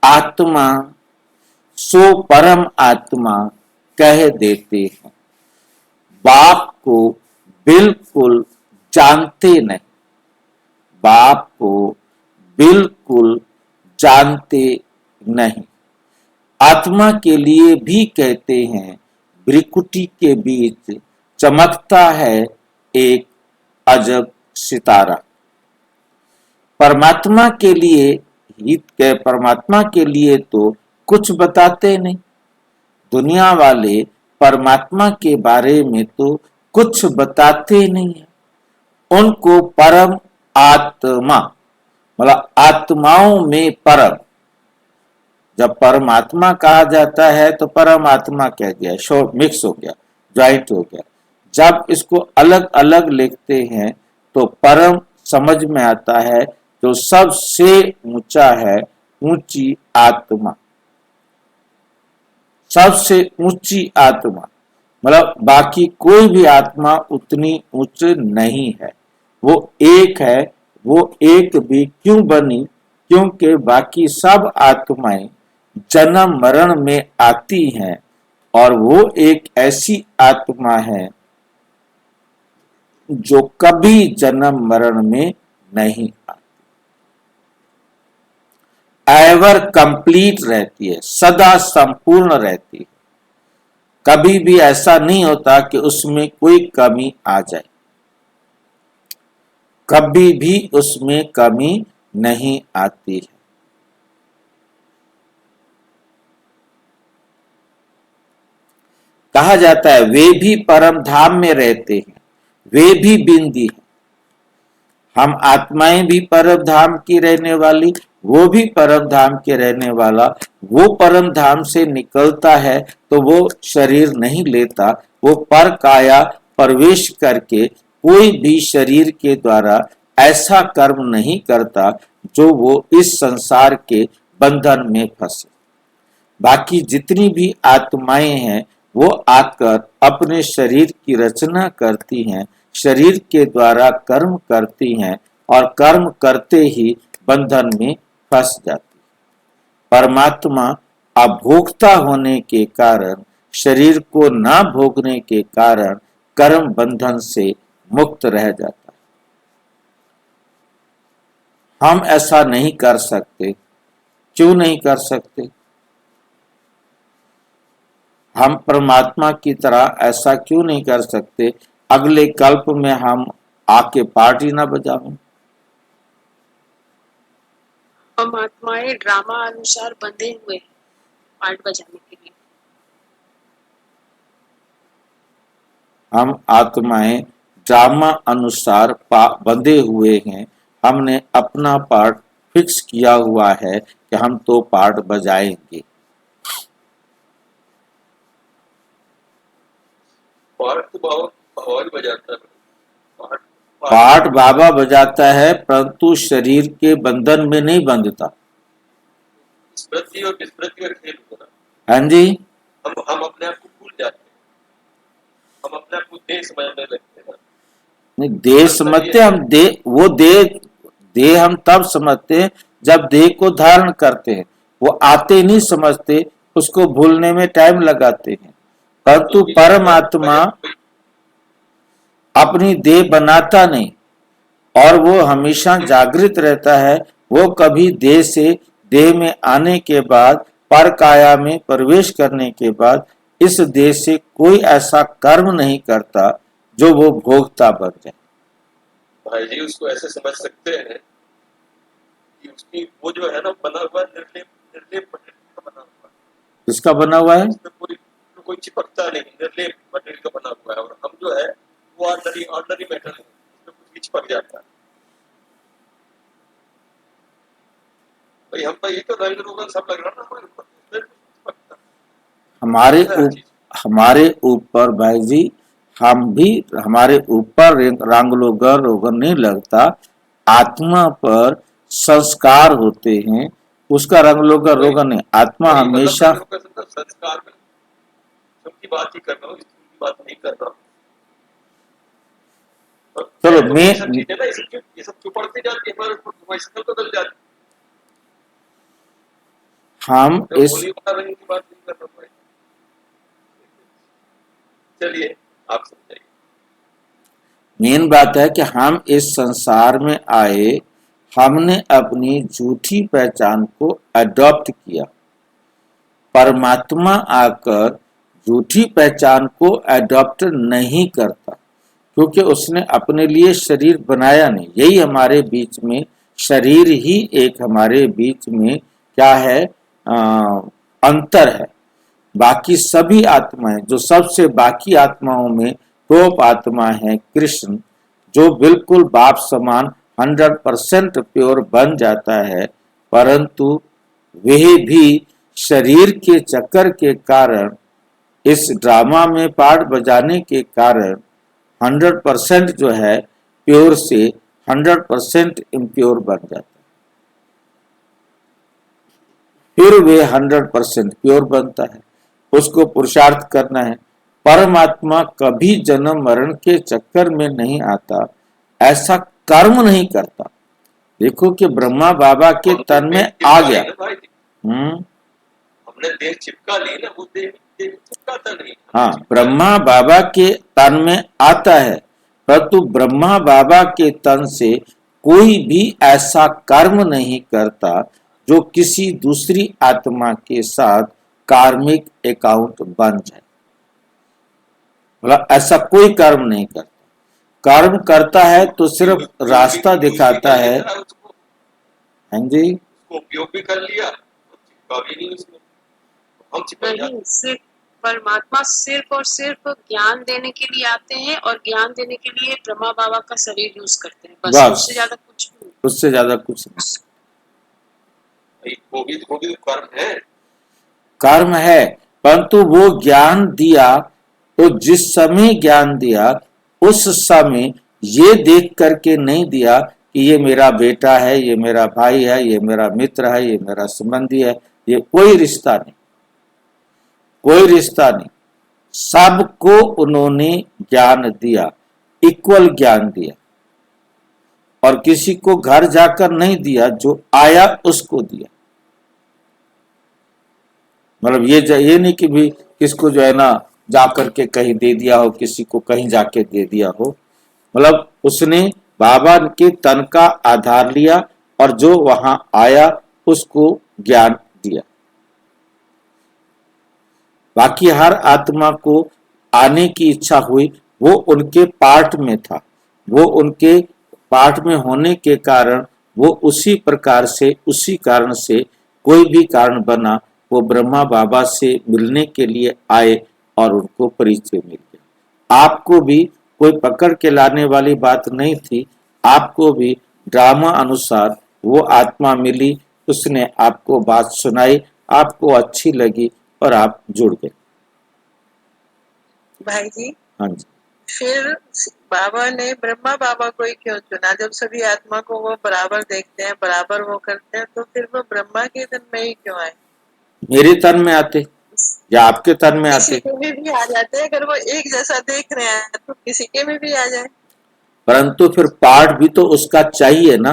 आत्मा सो परम आत्मा कह देते हैं। बाप को बिल्कुल जानते नहीं। आत्मा के लिए भी कहते हैं भ्रिकुटी के बीच चमकता है एक अजब सितारा। परमात्मा के लिए तो कुछ बताते नहीं। दुनिया वाले परमात्मा के बारे में तो कुछ बताते नहीं है। उनको परम आत्मा मतलब आत्माओं में परम, जब परमात्मा कहा जाता है तो परमात्मा कह दिया, शॉर्ट मिक्स हो गया, ज्वाइंट हो गया। जब इसको अलग अलग लिखते हैं तो परम समझ में आता है जो सबसे ऊंचा है, ऊंची आत्मा, सबसे ऊंची आत्मा। मतलब बाकी कोई भी आत्मा उतनी उच्च नहीं है, वो एक है। वो एक भी क्यों बनी? क्योंकि बाकी सब आत्माएं जन्म मरण में आती हैं और वो एक ऐसी आत्मा है जो कभी जन्म मरण में नहीं आती। नेवर कंप्लीट रहती है, सदा संपूर्ण रहती है। कभी भी ऐसा नहीं होता कि उसमें कोई कमी आ जाए, कभी भी उसमें कमी नहीं आती है। कहा जाता है वे भी परम धाम में रहते हैं, वे भी बिंदी है। हम आत्माएं भी परम धाम की रहने वाली, वो भी परम धाम के रहने वाला। वो परम धाम से निकलता है तो वो शरीर नहीं लेता, वो पर काया प्रवेश करके कोई भी शरीर के द्वारा ऐसा कर्म नहीं करता जो वो इस संसार के बंधन में फंसे। बाकी जितनी भी आत्माएं हैं वो आकर अपने शरीर की रचना करती हैं, शरीर के द्वारा कर्म करती हैं और कर्म करते ही बंधन में फंस जाती। परमात्मा अभोक्ता होने के कारण, शरीर को ना भोगने के कारण कर्म बंधन से मुक्त रह जाता है। हम ऐसा नहीं कर सकते। क्यों नहीं कर सकते? हम परमात्मा की तरह ऐसा क्यों नहीं कर सकते? अगले कल्प में हम आके पार्टी ना बजावें। हम आत्माएं ड्रामा अनुसार बंधे हुए हैं पार्ट बजाने के लिए। हम आत्माएं ड्रामा अनुसार बंधे हुए हैं। हमने अपना पार्ट फिक्स किया हुआ है कि हम तो पार्ट बजाएंगे। पार्ट बाबा बजाता है, परंतु शरीर के बंधन में नहीं बंधता। स्मृति और विस्मृति का खेल हो रहा हाँ जी, हम अपने आप को भूल जाते हैं, हम अपने आप को देह समझने लगते हैं। नहीं, देह समझते हम देह हम तब समझते हैं जब देह को धारण करते हैं। वो आते नहीं समझते, उसको भूलने में टाइम लगाते हैं। परंतु परमात्मा अपनी देह बनाता नहीं और वो हमेशा जागृत रहता है। वो कभी देह से देह में आने के बाद, पर काया में प्रवेश करने के बाद इस देह से कोई ऐसा कर्म नहीं करता जो वो भोगता बन जाए। भाई जी उसको ऐसे समझ सकते हैं कि उसकी वो जो है ना बना हुआ निर्लेप मटेरियल का बना हुआ है। किसका बना हुआ है? उसमें कोई चिपकता नहीं, निर्लेप मटेरियल का बना हुआ है। और हम जो है वो ऑर्डिनरी मेटल है, उसमें कुछ भी चिपक जाता है। भाई हम पर ये तो रंग रोगन सब लग रहा ना हमारे ऊपर, उसमें कुछ चिपकता है। हमारे ऊपर भाई जी, हमारे ऊपर रंग रोगन नहीं लगता। आत्मा पर संस्कार होते हैं, उसका रंग रोगन नहीं। आत्मा हमेशा संस्कार में सबकी बात ही कर रहा हूँ, इसकी बात नहीं कर रहा हूँ। चलो मैं ये सब चुपड़ते जाते हैं, हमारे ऊपर वैसे तो बदल जाते। हम इस की बात नहीं कर रहा हूँ। चलिए आप समझाइए। मेन बात है कि हम इस संसार में आए, हमने अपनी झूठी पहचान को अडॉप्ट किया। परमात्मा आकर झूठी पहचान को अडॉप्ट नहीं करता, क्योंकि उसने अपने लिए शरीर बनाया नहीं। यही हमारे बीच में शरीर ही एक हमारे बीच में क्या है, अंतर है। बाकी सभी आत्माएं, जो सबसे बाकी आत्माओं में टॉप आत्मा है कृष्ण, जो बिल्कुल बाप समान 100% प्योर बन जाता है, परंतु वह भी शरीर के चक्कर के कारण, इस ड्रामा में पार्ट बजाने के कारण 100% जो है प्योर से 100% इम्प्योर बन जाता है। फिर वे 100% प्योर बनता है। उसको पुरुषार्थ करना है। परमात्मा कभी जन्म मरण के चक्कर में नहीं आता, ऐसा कर्म नहीं करता। देखो कि ब्रह्मा बाबा के तन में आ गया। हमने देह चिपका ली ना, वो देह चिपकाता नहीं। हाँ, ब्रह्मा बाबा के तन में आता है, परंतु ब्रह्मा बाबा के तन से कोई भी ऐसा कर्म नहीं करता जो किसी दूसरी आत्मा के साथ कार्मिक अकाउंट बन जाए। मतलब ऐसा कोई कर्म नहीं करता। कर्म करता है तो सिर्फ रास्ता दिखाता है। उसको हाँ जी, उपयोग भी कर लिया और चिपका भी नहीं उसको, हम चिपक जाते नहीं, सिर्फ परमात्मा सिर्फ और सिर्फ ज्ञान देने के लिए आते हैं और ज्ञान देने के लिए ब्रह्मा बाबा का शरीर यूज करते हैं, बस। बस। उससे ज्यादा कुछ भी नहीं। उससे ज्यादा कुछ नहीं। हैं। वो भी तो कर्म है। कर्म है, परंतु वो ज्ञान दिया तो जिस समय ज्ञान दिया उस समय ये देख करके नहीं दिया कि ये मेरा बेटा है, ये मेरा भाई है, ये मेरा मित्र है, ये मेरा संबंधी है। ये कोई रिश्ता नहीं, कोई रिश्ता नहीं। सबको उन्होंने ज्ञान दिया, इक्वल ज्ञान दिया, और किसी को घर जाकर नहीं दिया, जो आया उसको दिया। मतलब ये नहीं कि भी किसको जो है ना जाकर के कहीं दे दिया हो, किसी को कहीं जाके दे दिया हो। मतलब उसने बाबा के तन का आधार लिया और जो वहां आया उसको ज्ञान दिया। बाकी हर आत्मा को आने की इच्छा हुई, वो उनके पार्ट में था। वो उनके पार्ट में होने के कारण वो उसी प्रकार से, उसी कारण से कोई भी कारण बना, वो ब्रह्मा बाबा से मिलने के लिए आए और उनको परिचय मिल गया। आपको भी कोई पकड़ के लाने वाली बात नहीं थी। आपको भी ड्रामा अनुसार वो आत्मा मिली, उसने आपको बात सुनाई, आपको अच्छी लगी और आप जुड़ गए। भाई जी, हाँ जी, फिर बाबा ने ब्रह्मा बाबा को ही क्यों चुना? जब सभी आत्मा को वो बराबर देखते हैं, बराबर वो करते हैं, तो फिर वो ब्रह्मा के तन में ही क्यों आए? मेरे तन में आते या आपके तन में किसी आते, के में भी आ जाते हैं। अगर वो एक जैसा देख रहे हैं तो किसी के में भी आ जाए। परंतु फिर पार्ट भी तो उसका चाहिए ना।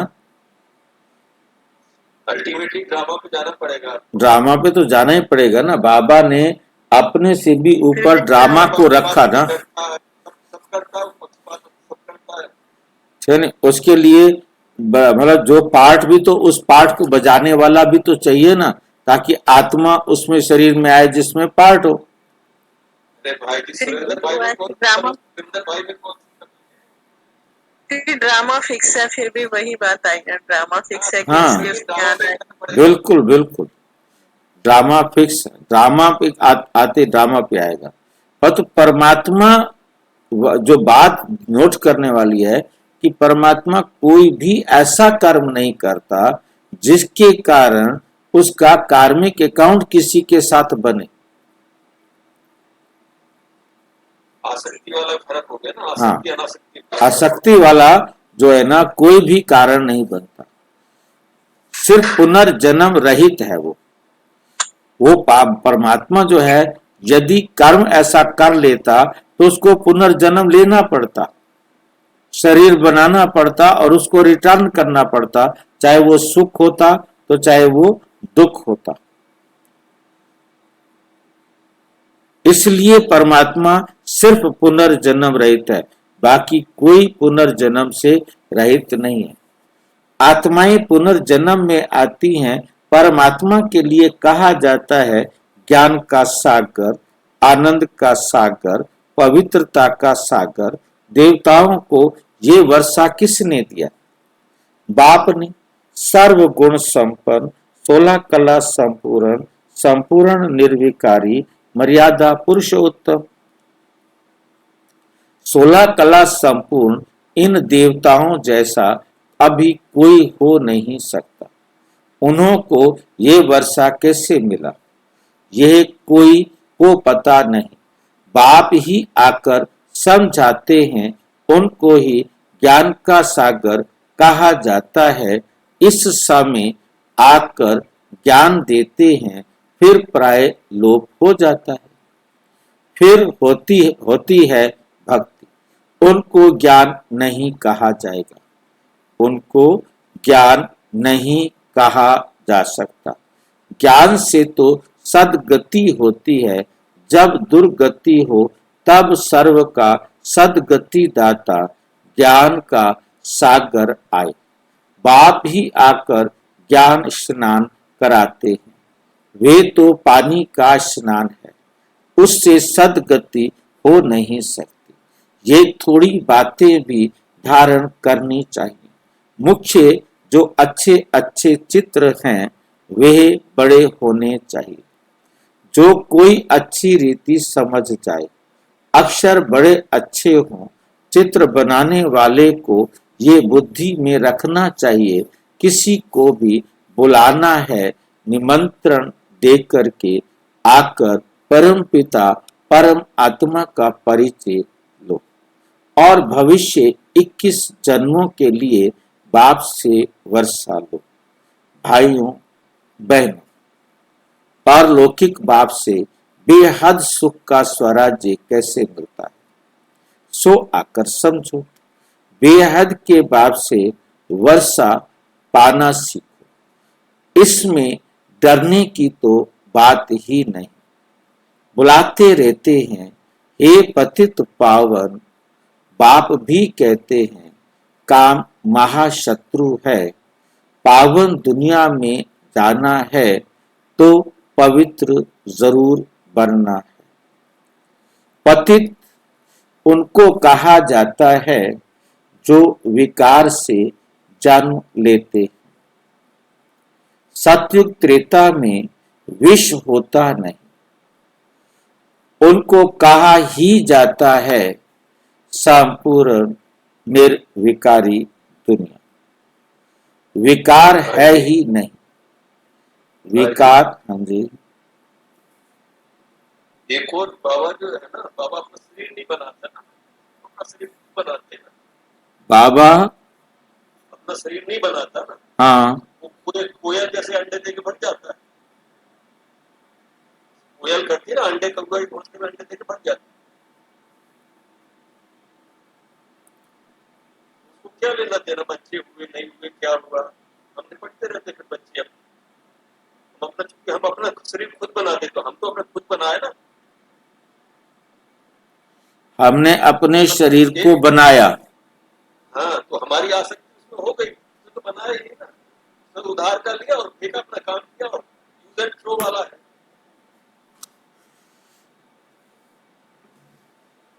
अल्टीमेटली ड्रामा पे जाना पड़ेगा। ड्रामा पे तो जाना ही पड़ेगा ना। बाबा ने अपने से भी फिर ऊपर भी ड्रामा को रखा ना। सब करता है, पक्षपात सब करता है। है ना? उसके लिए मतलब जो पार्ट भी तो उस पार्ट को बजाने वाला भी तो चाहिए ना, ताकि आत्मा उसमें शरीर में आए जिसमें पार्ट हो। अरे भाई जी, फिर सुरेंद्र भाई में कौन ड्रामा सुरेंद्र भाई में कौन फिर ड्रामा फिक्स है। फिर भी वही बात आई ना, ड्रामा फिक्स है कि हाँ। इसलिए उसको ज्ञान है। बिल्कुल बिल्कुल, ड्रामा फिक्स है। ड्रामा पे आते ड्रामा पे आएगा। और तो परमात्मा जो बात नोट करने वाली है कि परमात्मा कोई भी ऐसा कर्म नहीं करता जिसके कारण उसका कार्मिक अकाउंट किसी के साथ बने। आसक्ति वाला फर्क हो गया ना, हाँ। आसक्ति अनासक्ति। आसक्ति वाला जो है ना, कोई भी कारण नहीं बनता। सिर्फ पुनर्जन्म रहित है वो परमात्मा जो है, यदि कर्म ऐसा कर लेता तो उसको पुनर्जन्म लेना पड़ता, शरीर बनाना पड़ता और उसको रिटर्न करना पड़ता, चाहे वो सुख होता तो चाहे वो दुख होता। इसलिए परमात्मा सिर्फ पुनर्जन्म रहित है, बाकी कोई पुनर्जन्म से रहित नहीं है। आत्माएं पुनर्जन्म में आती हैं। परमात्मा के लिए कहा जाता है ज्ञान का सागर, आनंद का सागर, पवित्रता का सागर। देवताओं को ये वर्षा किसने दिया? बाप ने। सर्व गुण संपन्न, 16 कला संपूर्ण, संपूर्ण निर्विकारी, मर्यादा पुरुषोत्तम। 16 कला संपूर्ण इन देवताओं जैसा अभी कोई हो नहीं सकता। उन्हों को ये वर्षा कैसे मिला, यह कोई को पता नहीं। बाप ही आकर समझाते हैं, उनको ही ज्ञान का सागर कहा जाता है। इस समय आकर ज्ञान देते हैं, फिर प्राय लोप हो जाता है। फिर होती है भक्ति। उनको ज्ञान नहीं कहा जाएगा, उनको ज्ञान नहीं कहा जा सकता। ज्ञान से तो सदगति होती है। जब दुर्गति हो तब सर्व का सदगति दाता ज्ञान का सागर आए। बाप ही आकर ज्ञान स्नान कराते हैं, वे तो पानी का स्नान है, उससे सद्गति हो नहीं सकती। ये थोड़ी बातें भी धारण करनी चाहिए। मुख्य जो अच्छे अच्छे चित्र हैं वे बड़े होने चाहिए। जो कोई अच्छी रीति समझ जाए, अक्षर बड़े अच्छे हों, चित्र बनाने वाले को ये बुद्धि में रखना चाहिए, किसी को भी बुलाना है, निमंत्रण देकर के आकर परम पिता परम आत्मा का परिचय लो और भविष्य 21 जन्मों के लिए बाप से वर्षा लो। भाइयों बहनों, पारलौकिक बाप से बेहद सुख का स्वराज्य कैसे मिलता है, सो आकर समझो। बेहद के बाप से वर्षा पाना सीखो। इसमें डरने की तो बात ही नहीं। बुलाते रहते हैं, हे पतित पावन। बाप भी कहते हैं, काम महाशत्रु है। पावन दुनिया में जाना है तो पवित्र जरूर बनना है। पतित उनको कहा जाता है जो विकार से जन्म लेते हैं। सतयुग त्रेता में विष होता नहीं, उनको कहा ही जाता है संपूर्ण निर्विकारी दुनिया। विकार है ही नहीं। विकार, हाँ जी, एक और बाबा जो है ना, बाबा अपना शरीर नहीं बनाता ना, अपना शरीर बनाते हैं ना। बाबा अपना शरीर नहीं बनाता ना, हाँ वो कोयल जैसे अंडे देके बढ़ जाता है। कोयल करती है ना, अंडे कौवा घोंसले में अंडे देके बढ़ जाती है। उसको क्या लेना देना, बच्चे हुए नहीं हुए क्या हुआ, हमने पढ़ते रहते फिर बच्चे। हम अपना शरीर खुद बनाते, तो हम तो अपना खुद बनाए ना। हमने अपने शरीर को बनाया। हाँ, तो हमारी आसक्ति उसमें हो गई, तो बनाया ही ना। तो उधार कर लिया और फेंका, अपना काम किया, और यूज एंड थ्रो वाला है।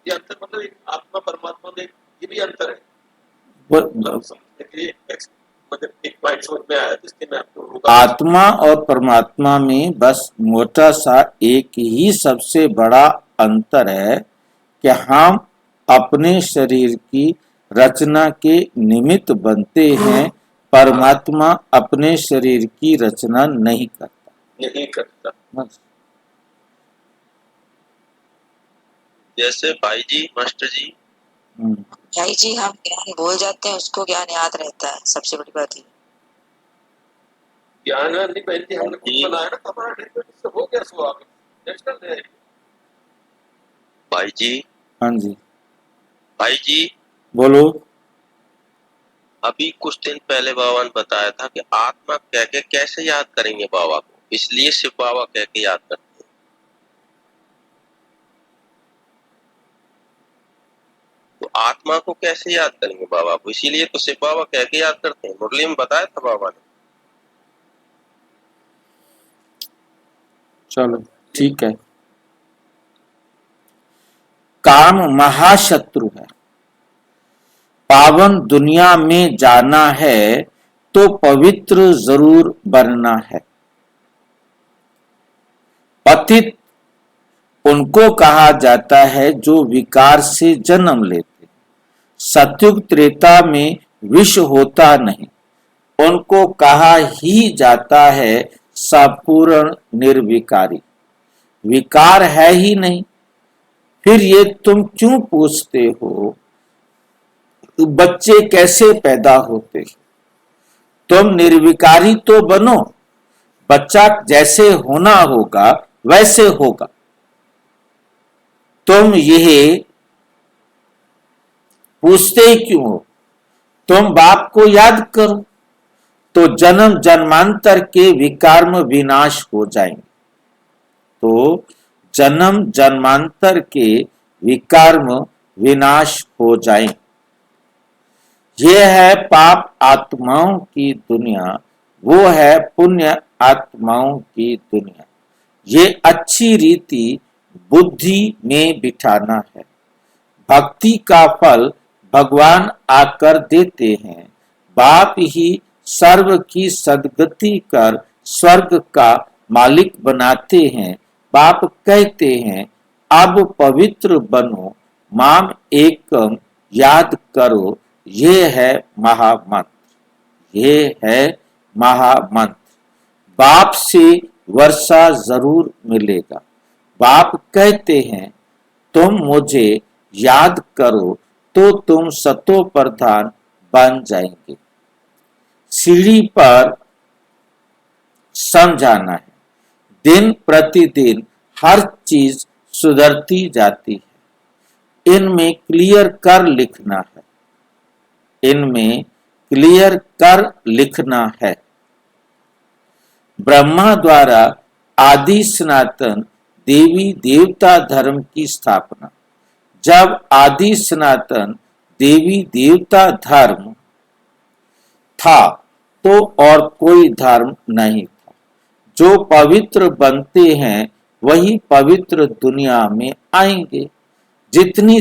ये अंतर, मतलब एक आत्मा परमात्मा में ये भी अंतर है। समझने के लिए मतलब एक पॉइंट समझ में आया, जिसके मैं आपको आत्मा और परमात्मा में बस मोटा सा एक ही सबसे बड़ा अंतर है कि हम अपने शरीर की रचना के निमित्त बनते हैं, परमात्मा अपने शरीर की रचना नहीं करता। बस। जैसे भाई जी, मास्टर जी, भाई जी, हम ज्ञान भूल जाते हैं, उसको ज्ञान याद रहता है, सबसे बड़ी बात है। ज्ञान नहीं बहन जी, हमने खुद बनाया ना, हमारा निर्भर हो गया सो आगे नेचुरल है। भाई जी, हाँ जी, भाई जी, बोलो। अभी कुछ दिन पहले बाबा ने बताया था कि आत्मा कह के कैसे याद करेंगे बाबा को, इसलिए शिव बाबा कह के याद करते हैं। तो आत्मा को कैसे याद करेंगे बाबा को, इसीलिए तो शिव बाबा कह के याद करते हैं। मुरली में बताया था बाबा ने। चलो ठीक है। काम महाशत्रु है। पावन दुनिया में जाना है तो पवित्र जरूर बनना है। पतित उनको कहा जाता है जो विकार से जन्म लेते। सतयुग त्रेता में विष होता नहीं, उनको कहा ही जाता है संपूर्ण निर्विकारी। विकार है ही नहीं, फिर ये तुम क्यों पूछते हो बच्चे कैसे पैदा होते? तुम निर्विकारी तो बनो, बच्चा जैसे होना होगा वैसे होगा। तुम यह पूछते ही क्यों हो? तुम बाप को याद करो तो जन्म जन्मांतर के विकर्म विनाश हो जाएंगे। तो जन्म जन्मांतर के विकर्म विनाश हो जाएंगे। यह है पाप आत्माओं की दुनिया, वो है पुण्य आत्माओं की दुनिया। ये अच्छी रीति बुद्धि में बिठाना है। भक्ति का फल भगवान आकर देते हैं। बाप ही सर्व की सद्गति कर स्वर्ग का मालिक बनाते हैं। बाप कहते हैं अब पवित्र बनो, माम एकम याद करो। ये है महामंत्र, ये है महामंत्र। बाप से वर्षा जरूर मिलेगा। बाप कहते हैं तुम मुझे याद करो तो तुम सतो प्रधान बन जाएंगे। सीढ़ी पर समझाना है। दिन प्रतिदिन हर चीज सुधरती जाती है। इनमें क्लियर कर लिखना है, इनमें क्लियर कर लिखना है। ब्रह्मा द्वारा आदि सनातन देवी देवता धर्म की स्थापना। जब आदि सनातन देवी देवता धर्म था तो और कोई धर्म नहीं था। जो पवित्र बनते हैं वही पवित्र दुनिया में आएंगे। जितनी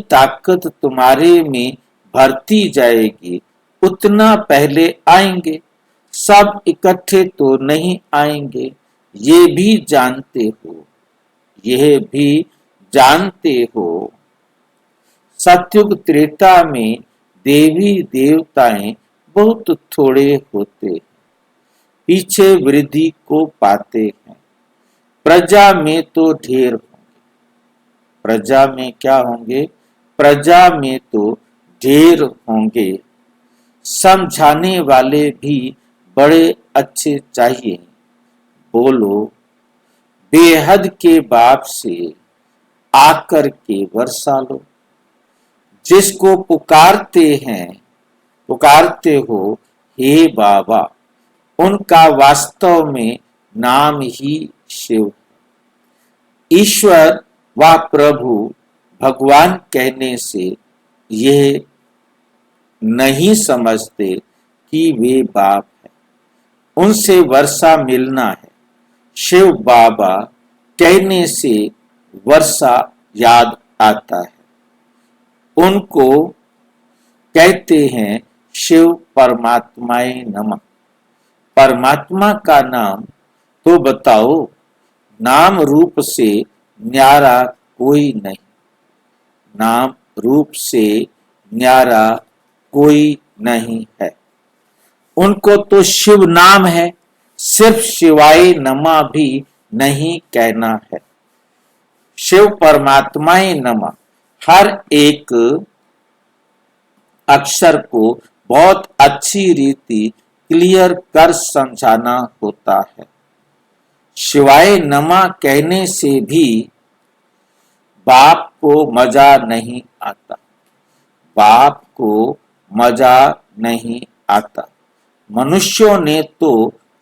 ताकत तुम्हारे में भरती जाएगी उतना पहले आएंगे। सब इकट्ठे तो नहीं आएंगे, ये भी जानते हो, यह भी जानते हो। सतयुग त्रेता में देवी देवताएं बहुत थोड़े होते हैं, पीछे वृद्धि को पाते हैं। प्रजा में तो ढेर होंगे। प्रजा में क्या होंगे? प्रजा में तो ढेर होंगे। समझाने वाले भी बड़े अच्छे चाहिए। बोलो बेहद के बाप से आकर के वर्षा लो। जिसको पुकारते हो हे बाबा, उनका वास्तव में नाम ही शिव। ईश्वर व प्रभु भगवान कहने से यह नहीं समझते कि वे बाप है, उनसे वर्षा मिलना है। शिव बाबा कहने से वर्षा याद आता है। उनको कहते हैं शिव परमात्माए नमः। परमात्मा का नाम तो बताओ। नाम रूप से न्यारा कोई नहीं, नाम रूप से न्यारा कोई नहीं है। उनको तो शिव नाम है, सिर्फ शिवाय नमा भी नहीं कहना है। शिव परमात्माए नमः हर एक अक्षर को बहुत अच्छी रीति क्लियर कर समझाना होता है। शिवाय नमा कहने से भी बाप को मजा नहीं आता, बाप को मजा नहीं आता। मनुष्यों ने तो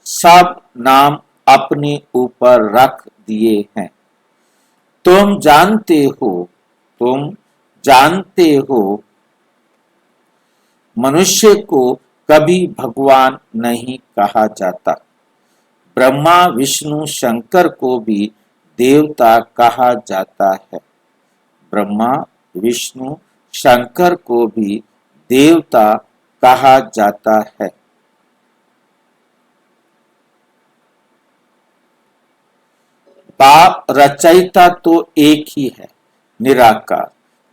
सब नाम अपने ऊपर रख दिए हैं। तुम जानते हो मनुष्य को कभी भगवान नहीं कहा जाता। ब्रह्मा विष्णु शंकर को भी देवता कहा जाता है। ब्रह्मा विष्णु शंकर को भी देवता कहा जाता है। बाप रचयिता तो एक ही है, निराकार।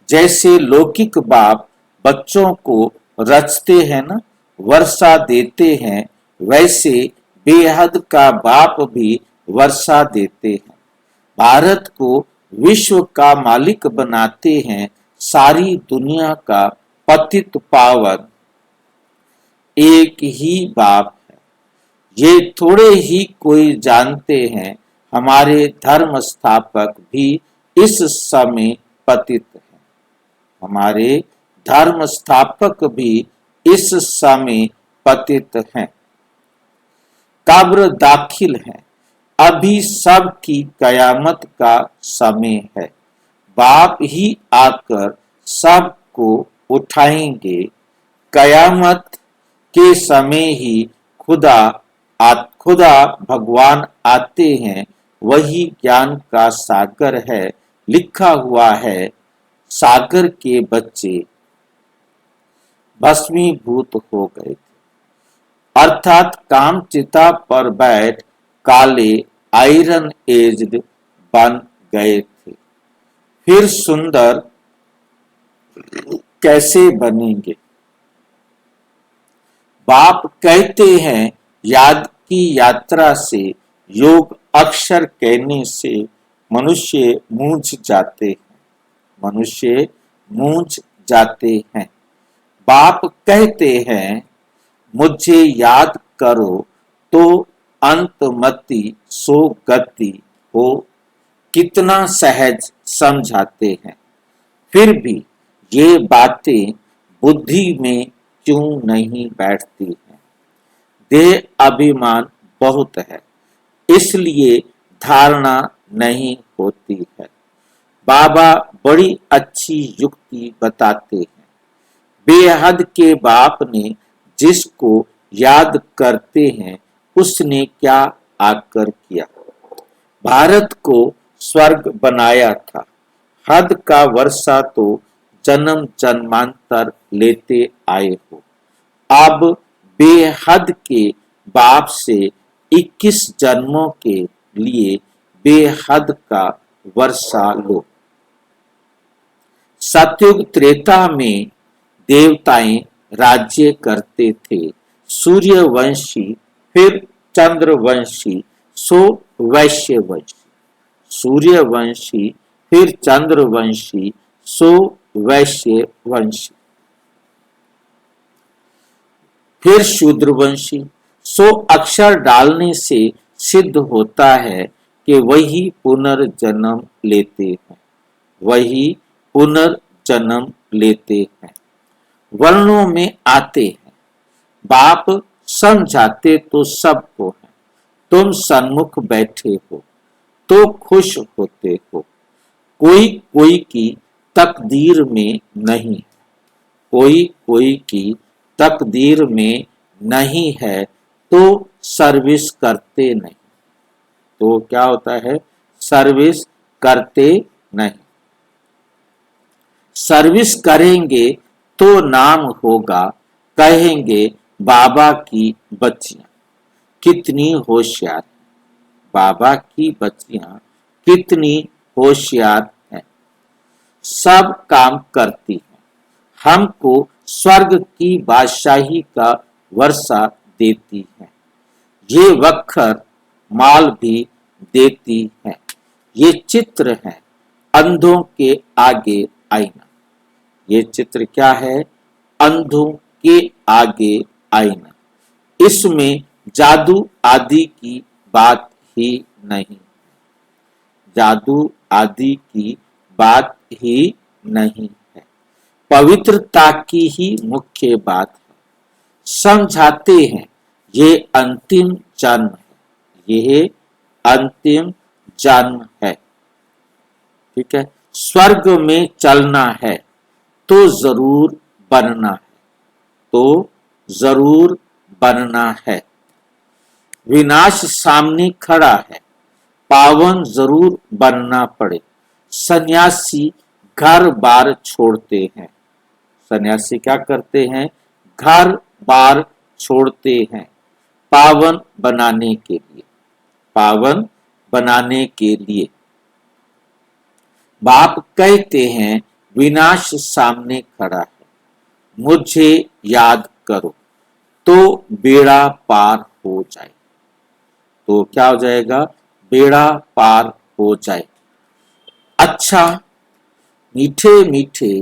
जैसे लौकिक बाप बच्चों को रचते हैं ना, वर्षा देते हैं, वैसे बेहद का बाप भी वर्षा देते हैं। भारत को विश्व का मालिक बनाते हैं। सारी दुनिया का पतित पावन एक ही बाप है। ये थोड़े ही कोई जानते हैं, हमारे धर्म स्थापक भी इस समय पतित हैं। हमारे धर्म स्थापक भी इस समय पतित हैं, कब्र दाखिल हैं। अभी सब की कयामत का समय है। बाप ही आकर सबको उठाएंगे। कयामत के समय ही खुदा भगवान आते हैं, वही ज्ञान का सागर है। लिखा हुआ है, सागर के बच्चे भस्मीभूत हो गए थे। अर्थात कामचिता पर बैठ काले आयरन एज्ड बन गए थे। फिर सुंदर कैसे बनेंगे? बाप कहते हैं, याद की यात्रा से, योग अक्षर कहने से मनुष्य मूंझ जाते हैं। मनुष्य मूंझ जाते हैं। बाप कहते हैं, मुझे याद करो तो अंतमति सो गति हो। कितना सहज समझाते हैं। फिर भी ये बातें बुद्धि में क्यों नहीं बैठती हैं? देह अभिमान बहुत है, इसलिए धारणा नहीं होती है। बाबा बड़ी अच्छी युक्ति बताते हैं। बेहद के बाप ने जिसको याद करते हैं, उसने क्या आकर किया? भारत को स्वर्ग बनाया था। हद का वर्षा तो जन्म जन्मांतर लेते आए हो। अब बेहद के बाप से 21 जन्मों के लिए बेहद का वर्षा लो। सतयुग त्रेता में देवताएं राज्य करते थे। सूर्यवंशी, फिर चंद्रवंशी, सो वैश्यवंशी। सूर्यवंशी, फिर चंद्रवंशी, सो वैश्यवंशी, फिर शूद्रवंशी। सो अक्षर डालने से सिद्ध होता है कि वही पुनर्जन्म लेते हैं। वही पुनर्जन्म लेते हैं। वर्णों में आते हैं। बाप समझाते तो सबको है। तुम सन्मुख बैठे हो तो खुश होते हो। कोई कोई की तकदीर में नहीं है। कोई कोई की तकदीर में नहीं है तो सर्विस करते नहीं। तो क्या होता है? सर्विस करते नहीं। सर्विस करेंगे तो नाम होगा, कहेंगे बाबा की बच्चियां कितनी होशियार। बाबा की बच्चियां कितनी होशियार हैं। सब काम करती हैं। हमको स्वर्ग की बादशाही का वर्षा देती हैं। ये वक्खर माल भी देती हैं। ये चित्र है अंधों के आगे आईना। ये चित्र क्या है? अंधों के आगे आईना। इसमें जादू आदि की बात ही नहीं। जादू आदि की बात ही नहीं है। पवित्रता की ही मुख्य बात है। समझाते हैं, ये अंतिम जन्म है। ये अंतिम जन्म है। ठीक है। स्वर्ग में चलना है तो जरूर बनना है। तो जरूर बनना है। विनाश सामने खड़ा है। पावन जरूर बनना पड़े। सन्यासी घर बार छोड़ते हैं। सन्यासी क्या करते हैं? घर बार छोड़ते हैं पावन बनाने के लिए। पावन बनाने के लिए। बाप कहते हैं, विनाश सामने खड़ा है, मुझे याद करो तो बेड़ा पार हो जाए। तो क्या हो जाएगा? बेड़ा पार हो जाए। अच्छा, मीठे मीठे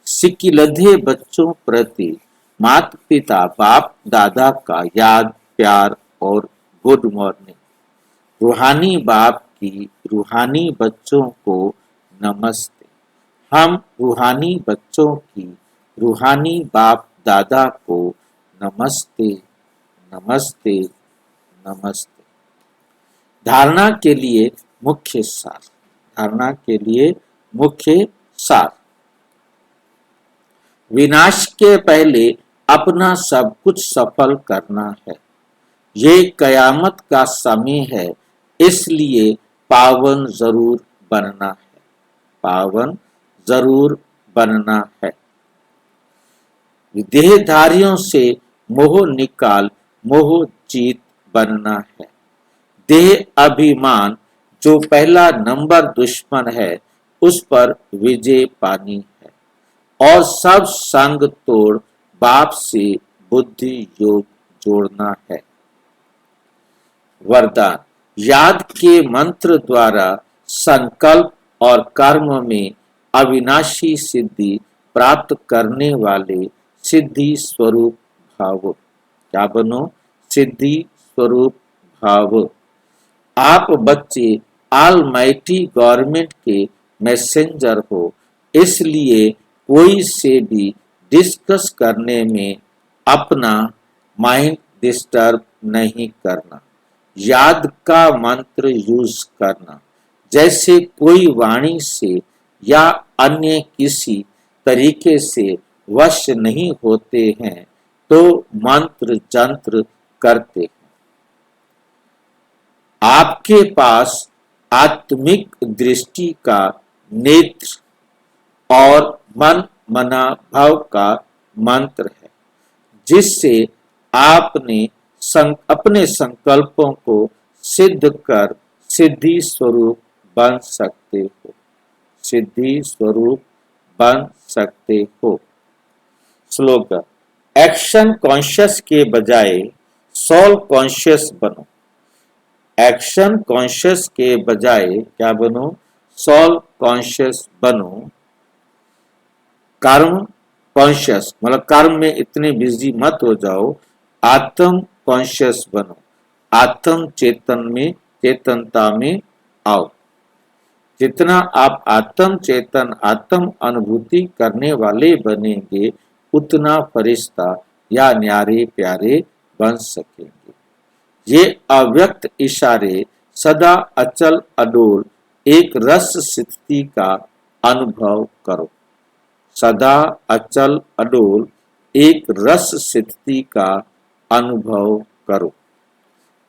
सिकिलधे बच्चों प्रति माता पिता बाप दादा का याद, प्यार और गुड मॉर्निंग। रूहानी बाप की रूहानी बच्चों को नमस्ते। हम रूहानी बच्चों की रूहानी बाप दादा को नमस्ते, नमस्ते, नमस्ते। धारणा के लिए मुख्य सार। धारणा के लिए मुख्य सार। विनाश के पहले अपना सब कुछ सफल करना है। ये कयामत का समय है, इसलिए पावन जरूर बनना है, पावन जरूर बनना है। देहधारियों से मोह निकाल मोह जीत बनना है। देह अभिमान जो पहला नंबर दुश्मन है, उस पर विजय पानी है और सब संग तोड़ बाप से बुद्धि योग जोड़ना है। वरदान, याद के मंत्र द्वारा संकल्प और कर्म में अविनाशी सिद्धि प्राप्त करने वाले सिद्धि स्वरूप भाव। क्या बनो? सिद्धि स्वरूप भाव। आप बच्चे ऑलमाइटी गवर्नमेंट के मैसेंजर हो, इसलिए कोई से भी डिस्कस करने में अपना माइंड डिस्टर्ब नहीं करना। याद का मंत्र यूज करना। जैसे कोई वाणी से या अन्य किसी तरीके से वश नहीं होते हैं, तो मंत्र जंत्र करते हैं। आपके पास आत्मिक दृष्टि का नेत्र और मन मना भाव का मंत्र है, जिससे आपने अपने संकल्पों को सिद्ध कर सिद्धि स्वरूप बन सकते हो, सिद्धि स्वरूप बन सकते हो। स्लोगन, एक्शन कॉन्शियस के बजाय सोल कॉन्शियस बनो। एक्शन कॉन्शियस के बजाय क्या बनो? सोल कॉन्शियस बनो। कर्म कॉन्शियस मतलब कर्म में इतने बिजी मत हो जाओ, आत्म कॉन्शियस बनो। आत्म चेतन में चेतनता में आओ। जितना आप आत्म चेतन आत्म अनुभूति करने वाले बनेंगे, उतना फरिश्ता या न्यारे प्यारे बन सकेंगे। ये अव्यक्त इशारे सदा अचल अडोल एक रस स्थिति का अनुभव करो। सदा अचल अडोल एक रस स्थिति का अनुभव करो।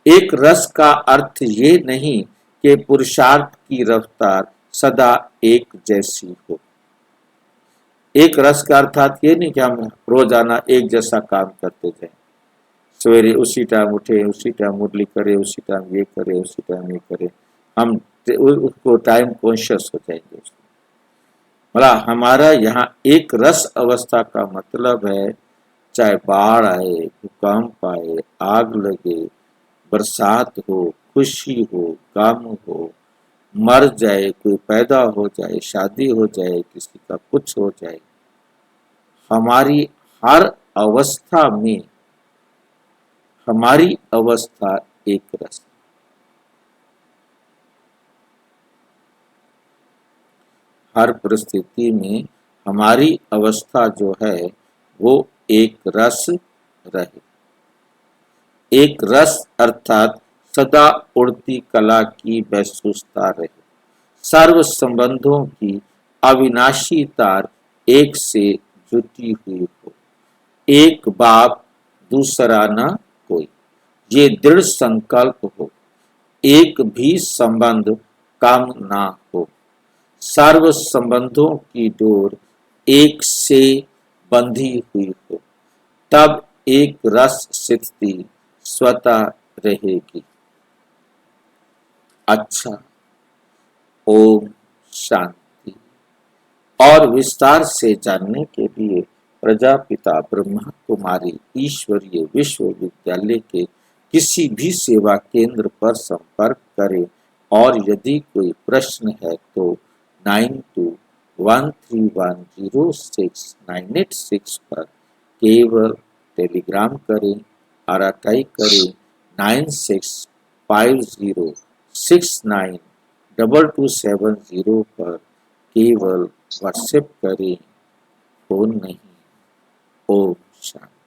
एक रस का अर्थ ये नहीं कि पुरुषार्थ की रफ्तार सदा एक जैसी हो। एक रस का अर्थात ये नहीं कि हम रोजाना एक जैसा काम करते जाएं, सवेरे उसी टाइम उठे, उसी टाइम मुरली करे, उसी टाइम ये करे, उसी टाइम ये करे, हम उसको टाइम कॉन्शियस हो जाएंगे। मतलब हमारा यहाँ एक रस अवस्था का मतलब है, चाहे बाढ़ आए, भूकंप आए, आग लगे, बरसात हो, खुशी हो, गम हो, मर जाए, कोई पैदा हो जाए, शादी हो जाए, किसी का कुछ हो जाए, हमारी हर अवस्था में हमारी अवस्था एक रस। हर परिस्थिति में हमारी अवस्था जो है वो एक रस रहे। एक रस अर्थात सदा उड़ती कला की महसूसता रहे। सर्व संबंधों की अविनाशी तार एक से जुटी हुई हो। एक बाप दूसरा न कोई, ये दृढ़ संकल्प हो। एक भी संबंध कम ना हो। सर्व संबंधों की डोर एक से बंधी हुई हो, तब एक रस स्थिति स्वतः रहेगी। अच्छा, ओम शांति। और विस्तार से जानने के लिए प्रजापिता ब्रह्मा कुमारी ईश्वरीय विश्वविद्यालय के किसी भी सेवा केंद्र पर संपर्क करें और यदि कोई प्रश्न है तो 9213106986 पर केवल टेलीग्राम करें, आरआईटी करें 9650692270 पर केवल व्हाट्सएप करें, फोन नहीं। ओम शांति।